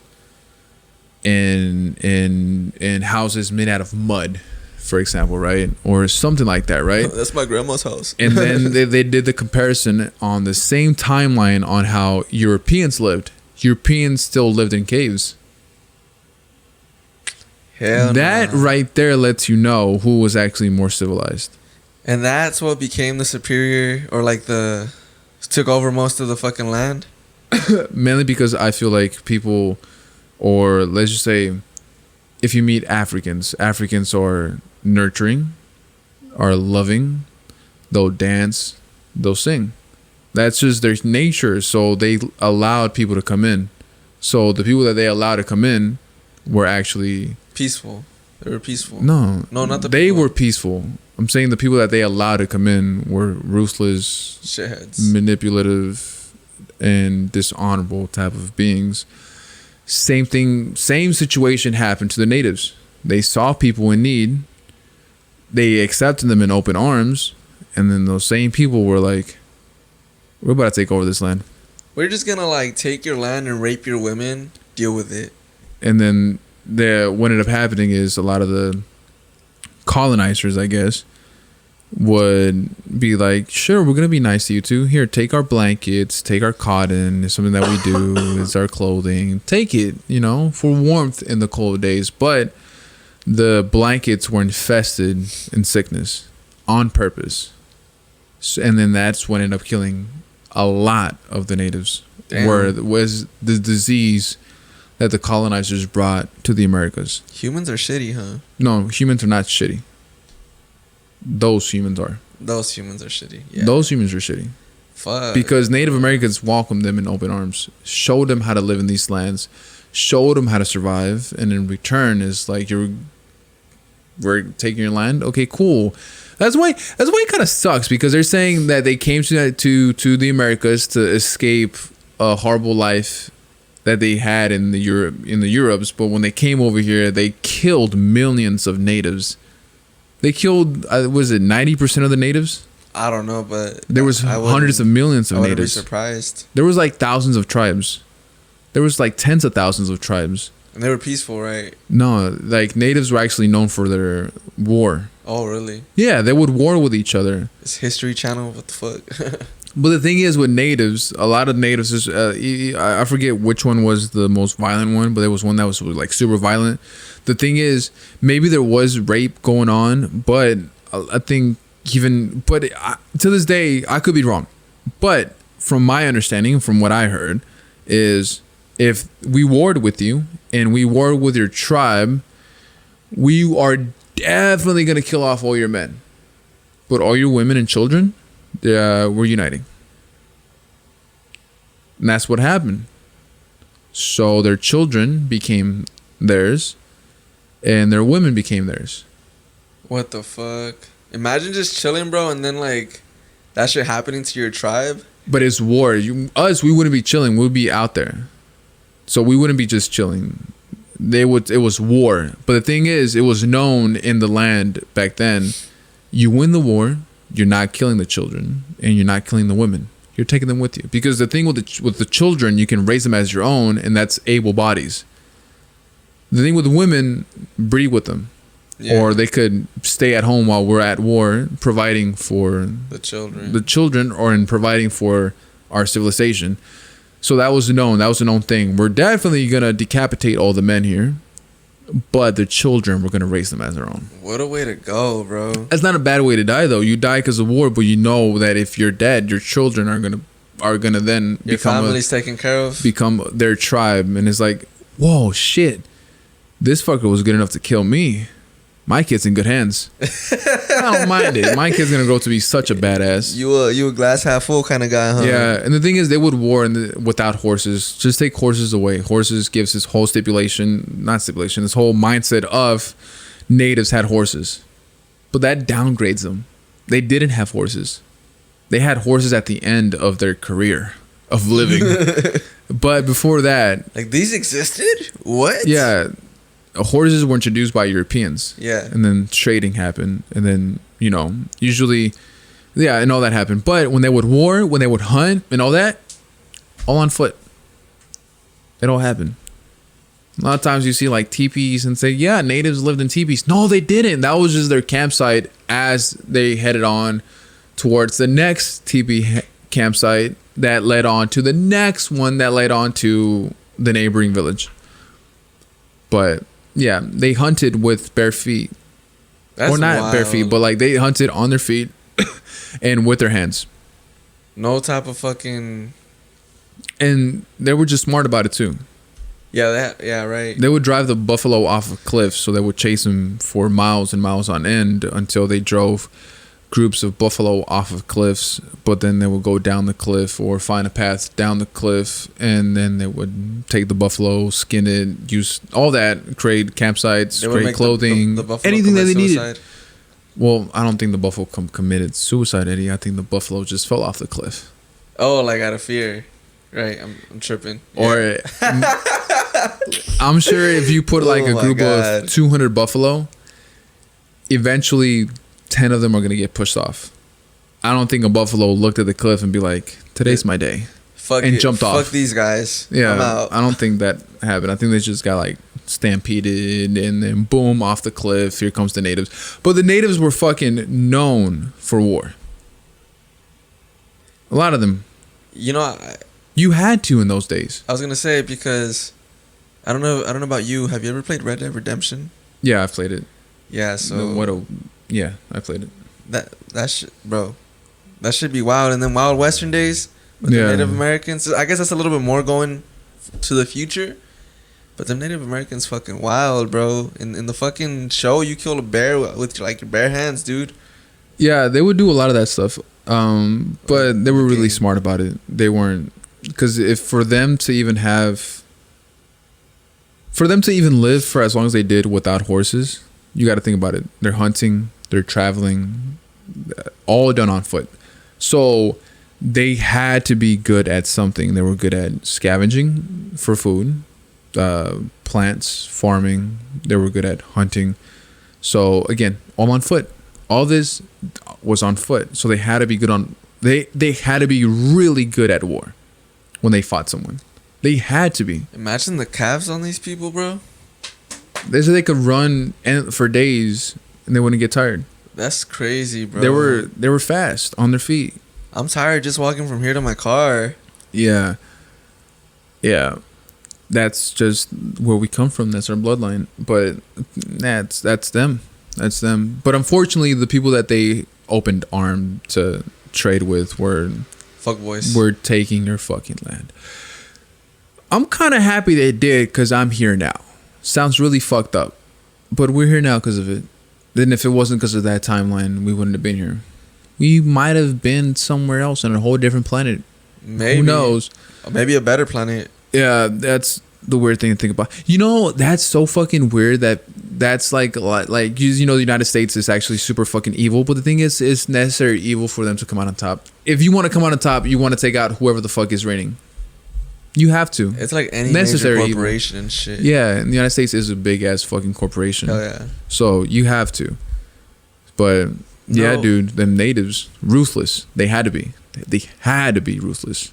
in houses made out of mud, for example, right? Or something like that, right? That's my grandma's house. And then they did the comparison on the same timeline on how Europeans lived. Europeans still lived in caves. Hell that no. right there lets you know who was actually more civilized. And that's what became the superior, or like took over most of the fucking land? Mainly because I feel like people, or let's just say, if you meet Africans are nurturing, are loving, they'll dance, they'll sing. That's just their nature. So they allowed people to come in. So the people that they allowed to come in were actually peaceful. They were peaceful. No, not the they people. were peaceful. I'm saying the people that they allowed to come in were ruthless, shitheads, manipulative, and dishonorable type of beings. Same thing, same situation happened to the natives. They saw people in need, they accepted them in open arms, and then those same people were like, we're about to take over this land. We're just gonna like take your land and rape your women, deal with it. And then what ended up happening is a lot of the colonizers, I guess, would be like, sure, we're gonna be nice to you too. Here, take our blankets, take our cotton. It's something that we do. It's our clothing. Take it, for warmth in the cold days. But the blankets were infested in sickness on purpose. And then that's what ended up killing a lot of the natives. Damn. Where it was the disease that the colonizers brought to the Americas. Humans are shitty, huh? No, humans are not shitty. Those humans are. Those humans are shitty. Yeah. Those humans are shitty. Fuck. Because Native Americans welcomed them in open arms, showed them how to live in these lands, showed them how to survive, and in return is like, we're taking your land. Okay, cool. That's why it kind of sucks, because they're saying that they came to the Americas to escape a horrible life that they had in the Europes, but when they came over here, they killed millions of natives. They killed, was it 90% of the natives? I don't know, but there was hundreds of millions of natives. I wouldn't be surprised. There was like thousands of tribes. There was like tens of thousands of tribes. And they were peaceful, right? No, like natives were actually known for their war. Oh, really? Yeah, they would war with each other. It's History Channel. What the fuck? But the thing is, with natives, a lot of natives, I forget which one was the most violent one, but there was one that was like super violent. The thing is, maybe there was rape going on, but I think to this day, I could be wrong. But from my understanding, from what I heard, is if we warred with you and we warred with your tribe, we are definitely going to kill off all your men. But all your women and children, we're uniting. And that's what happened. So their children became theirs, and their women became theirs. What the fuck? Imagine just chilling, bro, and then like that shit happening to your tribe. But it's war. We wouldn't be chilling. We'd be out there. So we wouldn't be just chilling. It was war. But the thing is, it was known in the land back then. You win the war, you're not killing the children, and you're not killing the women. You're taking them with you. Because the thing with the children, you can raise them as your own, and that's able bodies. The thing with the women, breed with them. Yeah. Or they could stay at home while we're at war, providing for the children, or providing for our civilization. So that was known. That was a known thing. We're definitely going to decapitate all the men here, but the children, we're going to raise them as our own. What a way to go, bro. That's not a bad way to die, though. You die because of war, but you know that if you're dead, your children are gonna then your family's taken care of, become their tribe. And it's like, whoa, shit, this fucker was good enough to kill me. My kid's in good hands. I don't mind it. My kid's gonna grow to be such a badass. You a glass half full kind of guy, huh? Yeah, and the thing is, they would war without horses. Just take horses away. Horses gives this whole this whole mindset of natives had horses, but that downgrades them. They didn't have horses. They had horses at the end of their career of living, but before that, like these existed. What? Yeah. Horses were introduced by Europeans. Yeah. And then trading happened. And then, usually, and all that happened. But when they would war, when they would hunt and all that, all on foot. It all happened. A lot of times you see like teepees and say, yeah, natives lived in teepees. No, they didn't. That was just their campsite as they headed on towards the next teepee campsite that led on to the next one that led on to the neighboring village. But yeah, they hunted with bare feet. That's or not wild. bare feet, but like they hunted on their feet and with their hands. No type of fucking. And they were just smart about it too. Yeah, right. They would drive the buffalo off of cliffs, so they would chase them for miles and miles on end until they drove groups of buffalo off of cliffs, but then they would go down the cliff or find a path down the cliff, and then they would take the buffalo, skin it, use all that, create campsites, create clothing, the buffalo anything that they suicide. needed. Well, I don't think the buffalo committed suicide, Eddie. I think the buffalo just fell off the cliff. Oh, like out of fear. Right, I'm tripping. Yeah. Or I'm sure if you put like a group of 200 buffalo, eventually 10 of them are going to get pushed off. I don't think a buffalo looked at the cliff and be like, today's my day. Jumped off. Fuck these guys. Yeah, I'm out. I don't think that happened. I think they just got like stampeded and then boom, off the cliff. Here comes the natives. But the natives were fucking known for war. A lot of them. You had to in those days. I was going to say because I don't know about you. Have you ever played Red Dead Redemption? Yeah, I've played it. Yeah, so I played it. That shit, bro. That should be wild. And then Wild Western days with the Native Americans. I guess that's a little bit more going to the future. But the Native Americans fucking wild, bro. In the fucking show, you kill a bear with like your bare hands, dude. Yeah, they would do a lot of that stuff. But they were really smart about it. They weren't, because for them to even live for as long as they did without horses, you got to think about it. They're hunting, they're traveling, all done on foot. So they had to be good at something. They were good at scavenging for food, plants, farming. They were good at hunting. So again, all on foot. All this was on foot. So they had to be good on. They had to be really good at war when they fought someone. They had to be. Imagine the calves on these people, bro. They said they could run for days and they wouldn't get tired. That's crazy, bro. They were fast on their feet. I'm tired just walking from here to my car. Yeah. That's just where we come from. That's our bloodline. But that's them. That's them. But unfortunately, the people that they opened arm to trade with were fuckboys. Were taking their fucking land. I'm kind of happy they did because I'm here now. Sounds really fucked up, but we're here now because of it. Then if it wasn't because of that timeline, we wouldn't have been here. We might have been somewhere else on a whole different planet. Maybe. Who knows? Maybe a better planet. Yeah, that's the weird thing to think about. That's so fucking weird that's like the United States is actually super fucking evil, but the thing is, it's necessary evil for them to come out on top. If you want to come out on top, you want to take out whoever the fuck is reigning. You have to. It's like any necessary major corporation evil. And shit. Yeah, and the United States is a big ass fucking corporation. Hell yeah. So you have to. But yeah, dude, them natives, ruthless. They had to be. They had to be ruthless.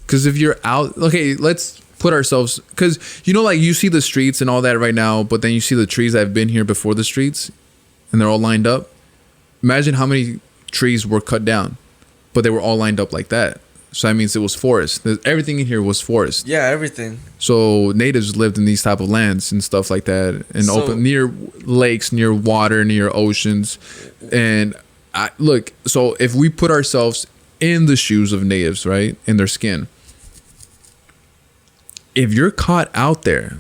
Because if you're out, okay, let's put ourselves, because like you see the streets and all that right now, but then you see the trees that have been here before the streets, and they're all lined up. Imagine how many trees were cut down, but they were all lined up like that. So that means it was forest. Everything in here was forest. Yeah, everything. So natives lived in these type of lands and stuff like that, and open near lakes, near water, near oceans. And so if we put ourselves in the shoes of natives, right, in their skin, if you're caught out there,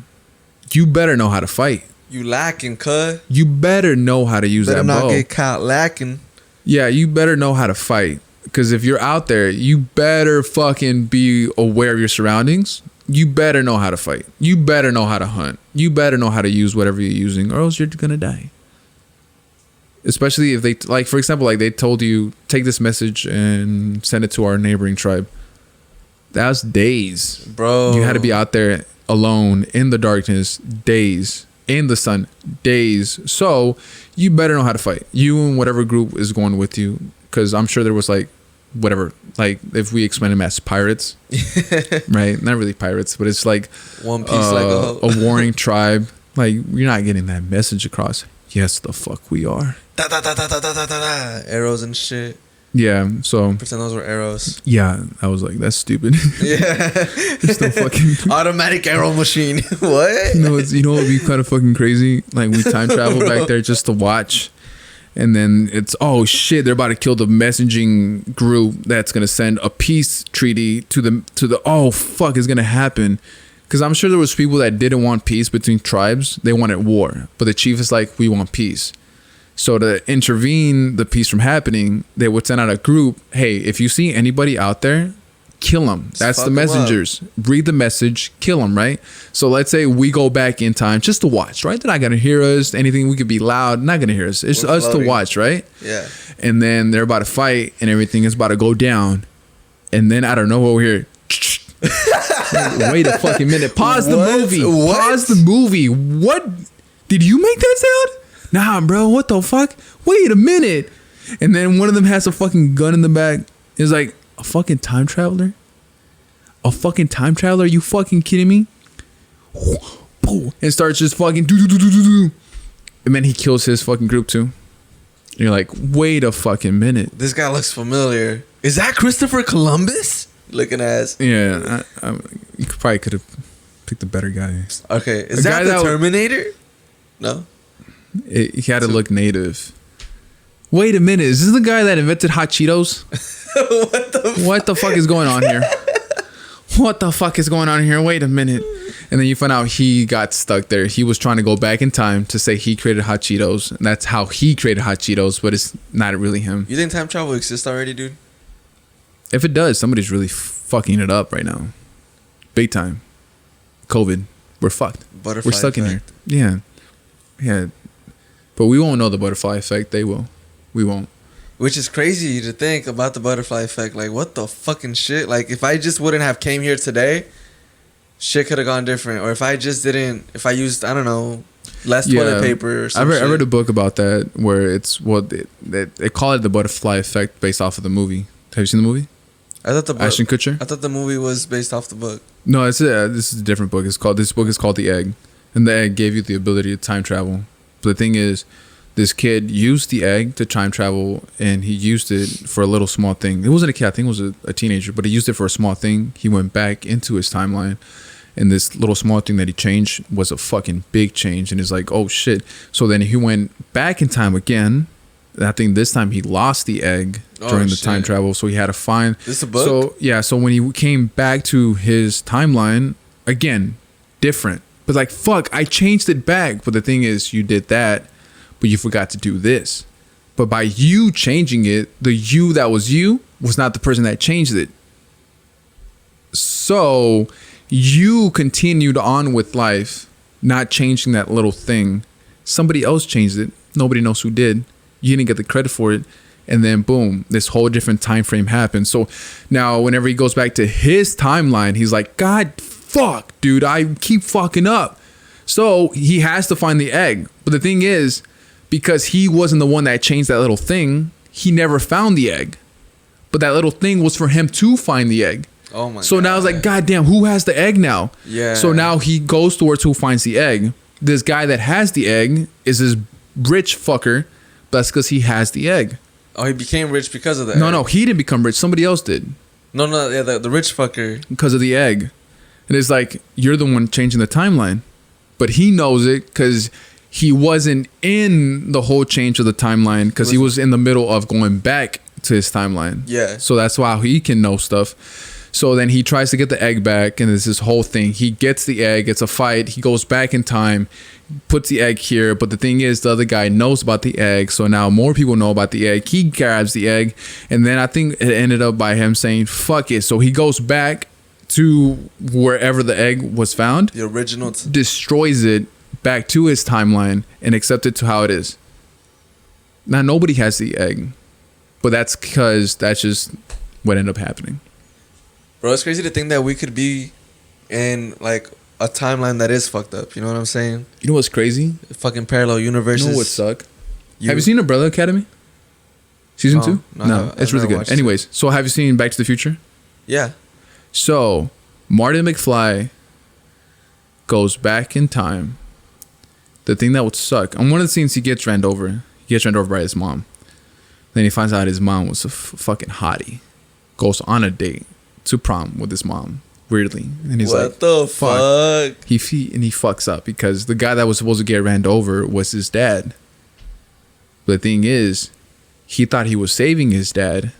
you better know how to fight. You lacking, cuz. You better know how to use Better that not bow. get caught lacking. Yeah, you better know how to fight. Because if you're out there, you better fucking be aware of your surroundings. You better know how to fight. You better know how to hunt. You better know how to use whatever you're using, or else you're gonna die. Especially if they, like, for example, like they told you, take this message and send it to our neighboring tribe. That's days. Bro. You had to be out there alone in the darkness, days. In the sun, days. So you better know how to fight. You and whatever group is going with you. Because I'm sure there was like, whatever, like if we explain them as pirates, right? Not really pirates, but it's like One Piece, like a warring tribe. Like, you're not getting that message across. Yes, the fuck we are. Da, da, da, da, da, da, da, da. Arrows and shit. Yeah, so Pretend those were arrows. yeah, I was like, that's stupid. Yeah. There's no fucking Automatic arrow machine. What? you know what would be kind of fucking crazy? Like, we time travel back there just to watch. And then it's, oh shit, they're about to kill the messaging group that's gonna send a peace treaty to the oh fuck is gonna happen. Because I'm sure there was people that didn't want peace between tribes. They wanted war. But the chief is like, we want peace. So to intervene the peace from happening, they would send out a group. Hey, if you see anybody out there, kill them. That's the fuck 'em messengers. Read the message, kill them, right? So let's say we go back in time just to watch, right? They're not going to hear us. Anything we could be loud, not going to hear us. It's We're us floating. to watch, right? Yeah. And then they're about to fight and everything is about to go down. And then I don't know what we're here. Wait a fucking minute. Pause the What? movie. What? Pause the movie. What? Did you make that sound? Nah, bro. What the fuck? Wait a minute. And then one of them has a fucking gun in the back. It's like, a fucking time traveler? A fucking time traveler? Are you fucking kidding me? And starts just fucking do. And then he kills his fucking group too. And you're like, wait a fucking minute. This guy looks familiar. Is that Christopher Columbus? Looking ass. Yeah, you probably could have picked a better guy. Okay. Is A that guy the that- Terminator? No. He had to look native. Wait a minute, is this the guy that invented hot Cheetos? What the fuck is going on here? What the fuck is going on here? Wait a minute. And then you find out he got stuck there. He was trying to go back in time to say he created hot Cheetos. And that's how he created hot Cheetos, but it's not really him. You think time travel exists already, dude? If it does, somebody's really fucking it up right now. Big time. COVID. We're fucked. Butterfly We're stuck in effect. here. Yeah. Yeah. But we won't know the butterfly effect. They will. We won't. Which is crazy to think about the butterfly effect. Like, what the fucking shit? Like, if I just wouldn't have came here today, shit could have gone different. Or if I just didn't, if I used, I don't know, less toilet paper or I something. read a book about that where it's they call it the butterfly effect based off of the movie. Have you seen the movie? I thought the book, Ashton Kutcher? I thought the movie was based off the book. No, this is a different book. This book is called The Egg, and the egg gave you the ability to time travel. But the thing is, this kid used the egg to time travel, and he used it for a little small thing. It wasn't a kid, I think it was a teenager, but he used it for a small thing. He went back into his timeline, and this little small thing that he changed was a fucking big change. And he's like, oh shit. So then he went back in time again. I think this time he lost the egg during the time travel, so he had to find. This is a book? So yeah, so when he came back to his timeline, again, different. But like, fuck, I changed it back. But the thing is, you did that, but you forgot to do this. But by you changing it, the you that was you was not the person that changed it. So you continued on with life, not changing that little thing. Somebody else changed it. Nobody knows who did. You didn't get the credit for it. And then boom, this whole different time frame happened. So now whenever he goes back to his timeline, he's like, God, fuck, dude, I keep fucking up. So he has to find the egg. But the thing is, because he wasn't the one that changed that little thing, he never found the egg. But that little thing was for him to find the egg. Oh my god. So now it's like, God damn, who has the egg now? Yeah. So now he goes towards who finds the egg. This guy that has the egg is this rich fucker. That's because he has the egg. Oh, he became rich because of that. No, he didn't become rich. Somebody else did. No, yeah, the rich fucker. Because of the egg. And it's like, you're the one changing the timeline. But he knows it because he wasn't in the whole change of the timeline, because he was in the middle of going back to his timeline. Yeah. So that's why he can know stuff. So then he tries to get the egg back, and there's this whole thing. He gets the egg. It's a fight. He goes back in time, puts the egg here. But the thing is, the other guy knows about the egg. So now more people know about the egg. He grabs the egg. And then I think it ended up by him saying, fuck it. So he goes back to wherever the egg was found. The original. Destroys it back to his timeline and accepts it to how it is. Now, nobody has the egg. But that's because that's just what ended up happening. Bro, it's crazy to think that we could be in like a timeline that is fucked up. You know what I'm saying? You know what's crazy? Fucking parallel universes. You know what suck? Have you seen Umbrella Academy? Season 2? No, it's really good. Anyways, so have you seen Back to the Future? Yeah. So, Marty McFly goes back in time. The thing that would suck, on one of the scenes he gets ran over. He gets ran over by his mom. Then he finds out his mom was a fucking hottie. Goes on a date to prom with his mom, weirdly. And he's what like, the fuck? He fucks up because the guy that was supposed to get ran over was his dad. But the thing is, he thought he was saving his dad.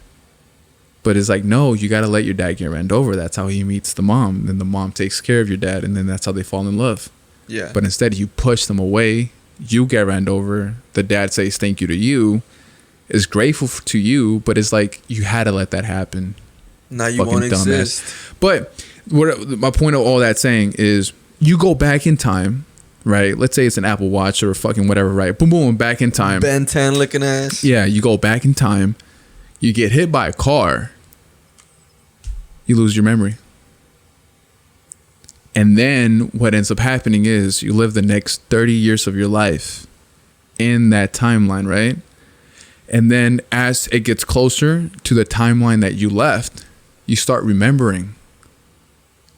But it's like, no, you got to let your dad get ran over. That's how he meets the mom. Then the mom takes care of your dad. And then that's how they fall in love. Yeah. But instead, you push them away. You get ran over. The dad says thank you to you. Is grateful to you. But it's like, you had to let that happen. Now you won't exist. But my point of all that saying is, you go back in time, right? Let's say it's an Apple Watch or fucking whatever, right? Boom, boom, back in time. Ben 10 looking ass. Yeah, you go back in time. You get hit by a car. You lose your memory. And then what ends up happening is you live the next 30 years of your life in that timeline, right? And then as it gets closer to the timeline that you left, you start remembering.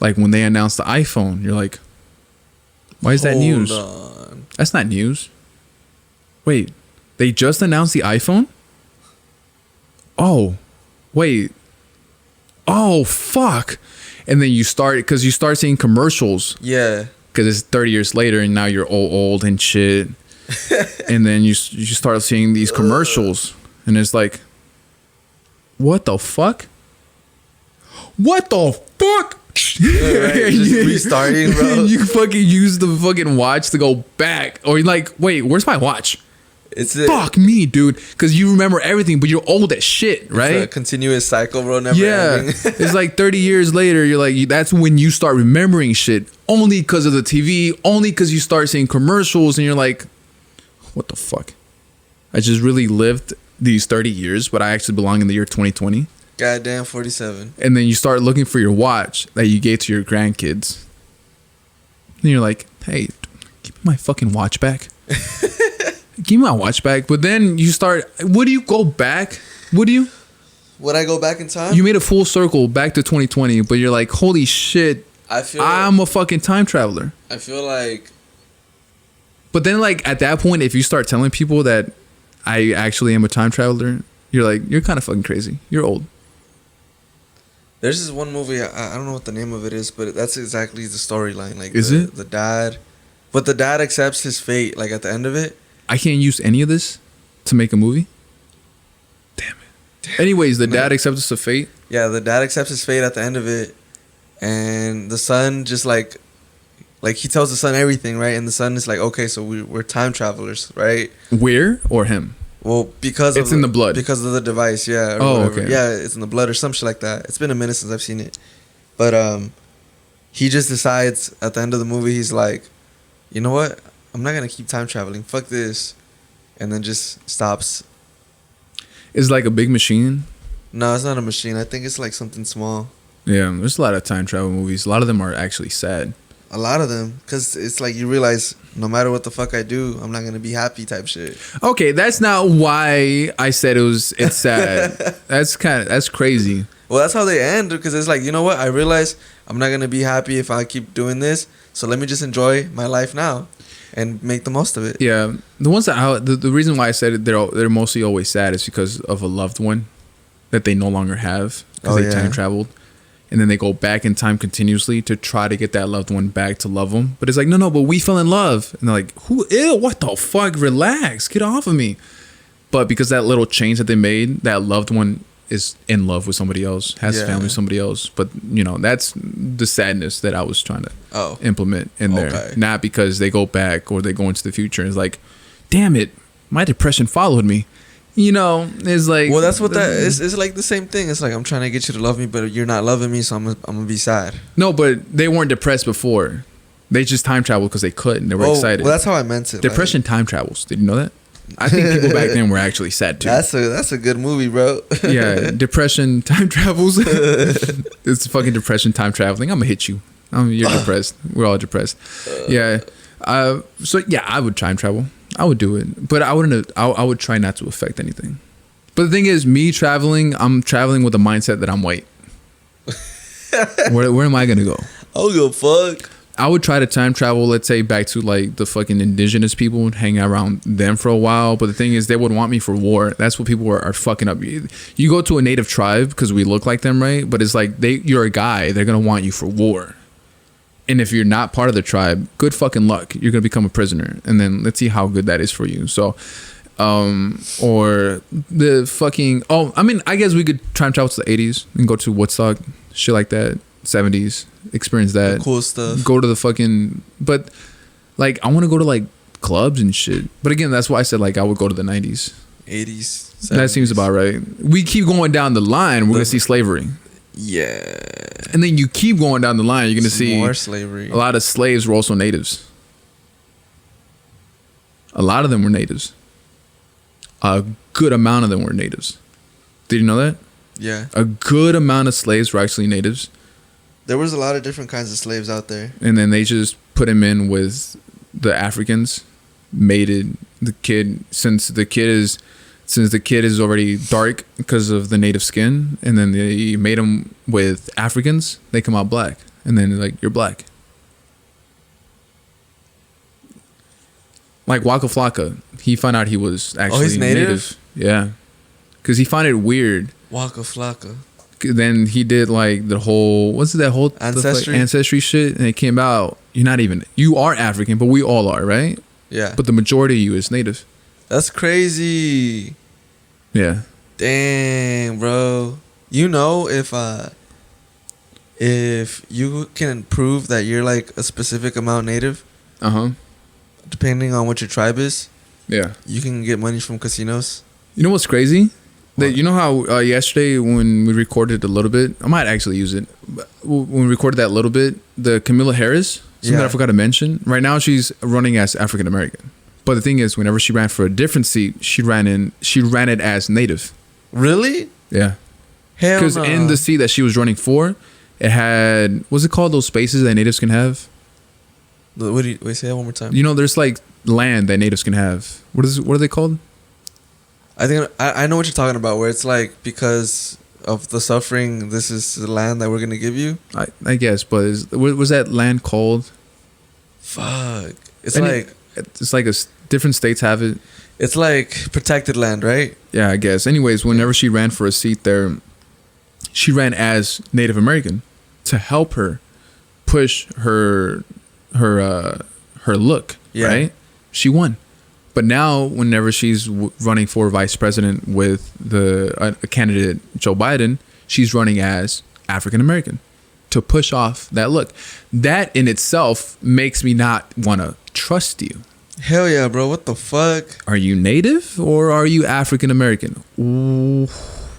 Like when they announced the iPhone, you're like, why is that news? Hold on. That's not news. Wait, they just announced the iPhone? Oh, wait. Oh, fuck. And then you start seeing commercials. Yeah. Because it's 30 years later and now you're old and shit. And then you start seeing these commercials. And it's like, what the fuck? What the fuck? Right, just restarting, bro. You fucking use the fucking watch to go back. Or you're like, wait, where's my watch? Fuck me, dude. Because you remember everything, but you're old as shit, right? It's a continuous cycle, bro. Never ending. It's like 30 years later, you're like, that's when you start remembering shit. Only because of the TV. Only because you start seeing commercials. And you're like, what the fuck? I just really lived these 30 years, but I actually belong in the year 2020. Goddamn 47. And then you start looking for your watch that you gave to your grandkids. And you're like, hey, give me my fucking watch back. Give me my watch back. But then you start, would you go back? Would you? Would I go back in time? You made a full circle back to 2020, but you're like, holy shit, I'm a fucking time traveler. I feel like. But then like at that point, if you start telling people that I actually am a time traveler, you're like, you're kind of fucking crazy. You're old. There's this one movie, I don't know what the name of it is, but that's exactly the storyline. Like, is it? The dad. But the dad accepts his fate, like, at the end of it. I can't use any of this to make a movie? Damn it. Anyways, the dad accepts his fate? Yeah, the dad accepts his fate at the end of it. And the son just, like he tells the son everything, right? And the son is like, okay, so we're time travelers, right? Where or him? Well, because it's in the blood. Because of the device, yeah. Oh, whatever. okay. Yeah, it's in the blood or some shit like that. It's been a minute since I've seen it. But he just decides at the end of the movie, he's like, you know what? I'm not going to keep time traveling. Fuck this. And then just stops. It's like a big machine? No, it's not a machine. I think it's like something small. Yeah, there's a lot of time travel movies. A lot of them are actually sad. A lot of them. Because it's like you realize no matter what the fuck I do, I'm not going to be happy type shit. Okay, that's not why I said it's sad. That's crazy. Well, that's how they end. Because it's like, you know what? I realize I'm not going to be happy if I keep doing this. So let me just enjoy my life now. And make the most of it. Yeah, the ones that the reason why I said it, they're mostly always sad is because of a loved one that they no longer have because they time traveled, and then they go back in time continuously to try to get that loved one back to love them. But it's like no, but we fell in love, and they're like, who? Ew, what the fuck? Relax, get off of me. But because that little change that they made, that loved one is in love with somebody else, has a family with somebody else. But that's the sadness that I was trying to implement in there. Not because they go back or they go into the future. It's like, damn it, my depression followed me. It's like, well, that's what that is. It's like the same thing. It's like, I'm trying to get you to love me, but you're not loving me, so I'm gonna be sad. No, but they weren't depressed before. They just time traveled because they could, and they were excited. Well, that's how I meant it. Depression time travels. Did you know that? I think people back then were actually sad too. That's a good movie, bro. Yeah, depression time travels. It's fucking depression time traveling. I'm gonna hit you. You're depressed. We're all depressed. Yeah. So yeah, I would time travel. I would do it, but I wouldn't. I would try not to affect anything. But the thing is, me traveling, I'm traveling with a mindset that I'm white. Where am I gonna go? I don't give a fuck. I would try to time travel, let's say, back to like the fucking indigenous people and hang around them for a while. But the thing is, they would want me for war. That's what people are fucking up. You go to a native tribe because we look like them, right? But it's like you're a guy. They're gonna want you for war. And if you're not part of the tribe, good fucking luck. You're gonna become a prisoner, and then let's see how good that is for you. So, or the fucking I guess we could time travel to the 80s and go to Woodstock, shit like that, 70s, experience that, the cool stuff. Go to the fucking, but like I want to go to like clubs and shit. But again, that's why I said like I would go to the 90s, 80s. 70s. That seems about right. We keep going down the line, we're gonna see slavery. Yeah. And then you keep going down the line, you're going to see more slavery. A lot of slaves were also natives. A lot of them were natives. A good amount of them were natives. Did you know that? Yeah. A good amount of slaves were actually natives. There was a lot of different kinds of slaves out there. And then they just put him in with the Africans, mated the kid, since the kid is already dark because of the native skin, and then they made him with Africans, they come out black, and then like, you're black. Like Waka Flocka, he found out he was actually he's native? Yeah, because he found it weird. Waka Flocka. Then he did like the whole ancestry shit, and it came out you are African, but we all are, right? Yeah. But the majority of you is native. That's crazy. Yeah. Dang, bro. If you can prove that you're like a specific amount native, depending on what your tribe is, yeah, you can get money from casinos. You know what's crazy? You know how yesterday when we recorded a little bit, I might actually use it. When we recorded that little bit, the Camilla Harris, something that I forgot to mention. Right now she's running as African American. But the thing is, whenever she ran for a different seat, she ran it as native. Really? Yeah. Hell no. Because in the seat that she was running for, it had, what's it called, those spaces that natives can have? Wait, say that one more time. There's like land that natives can have. What are they called? I think I know what you're talking about, where it's like, because of the suffering, this is the land that we're gonna give you. I guess, but what was that land called? Fuck. It's like different states have it. It's like protected land, right? Yeah, I guess. Anyways, whenever she ran for a seat there, she ran as Native American to help her push her look. Yeah. Right? She won. But now, whenever she's running for vice president with a candidate, Joe Biden, she's running as African American to push off that look. That in itself makes me not want to trust you. Hell yeah, bro. What the fuck? Are you native or are you African American?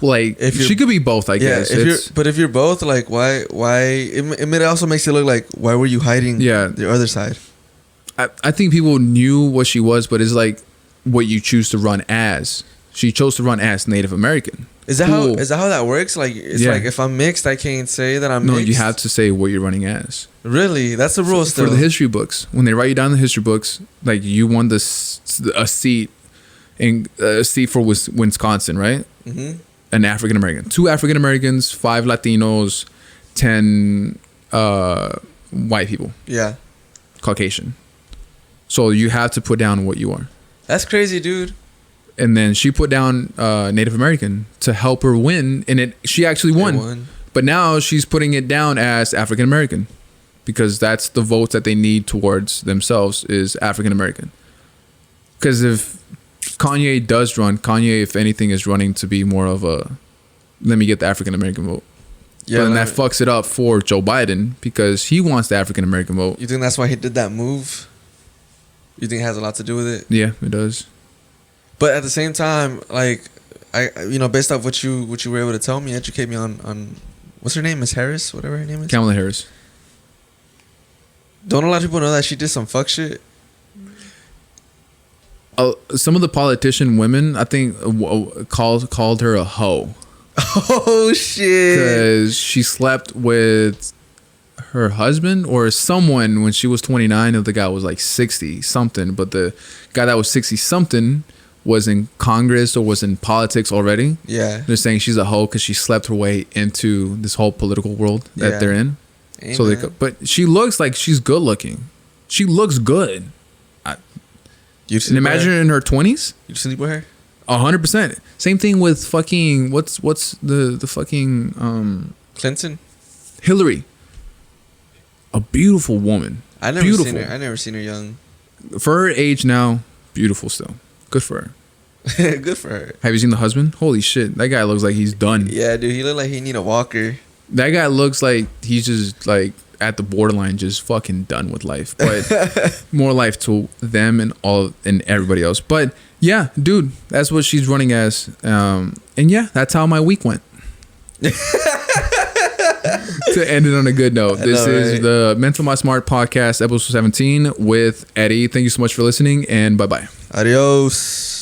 Like, she could be both, I guess. But if you're both, like, why? It also makes it look like, why were you hiding the other side? I think people knew what she was, but it's like what you choose to run as. She chose to run as Native American. Is that how that works? Like, it's like, if I'm mixed, I can't say that I'm mixed? No, you have to say what you're running as. Really? That's the rule still? For the history books. When they write you down the history books, like, you won a seat for Wisconsin, right? Mm-hmm. An African American. 2 African Americans, 5 Latinos, 10 white people. Yeah. Caucasian. So you have to put down what you are. That's crazy, dude. And then she put down Native American to help her win, and she actually won. But now she's putting it down as African American because that's the votes that they need towards themselves is African American. Because if Kanye does run, if anything, is running to be more of a let me get the African American vote. Yeah, but then that fucks it up for Joe Biden because he wants the African American vote. You think that's why he did that move? You think it has a lot to do with it? Yeah, it does. But at the same time, like, based off what you were able to tell me, educate me on what's her name, Miss Harris, whatever her name is. Kamala Harris. Don't a lot of people know that she did some fuck shit? Some of the politician women, I think, called her a hoe. Oh shit! Because she slept with her husband or someone when she was 29, and the guy was like 60 something. But the guy that was 60 something was in Congress or was in politics already. Yeah, they're saying she's a hoe because she slept her way into this whole political world that they're in. Amen. So but she looks like she's good looking. She looks good. And imagine her in her 20s. You sleep with her? 100%. Same thing with fucking what's the fucking Clinton? Hillary. A beautiful woman. I never seen her young. For her age now, beautiful still. Good for her. Good for her. Have you seen the husband? Holy shit. That guy looks like he's done. Yeah, dude, he look like he need a walker. That guy looks like he's just like at the borderline, just fucking done with life. But more life to them and everybody else. But yeah, dude, that's what she's running as. And yeah, that's how my week went. To end it on a good note, this is the Mental My Smart podcast, episode 17 with Eddie. Thank you so much for listening, and bye bye. Adios.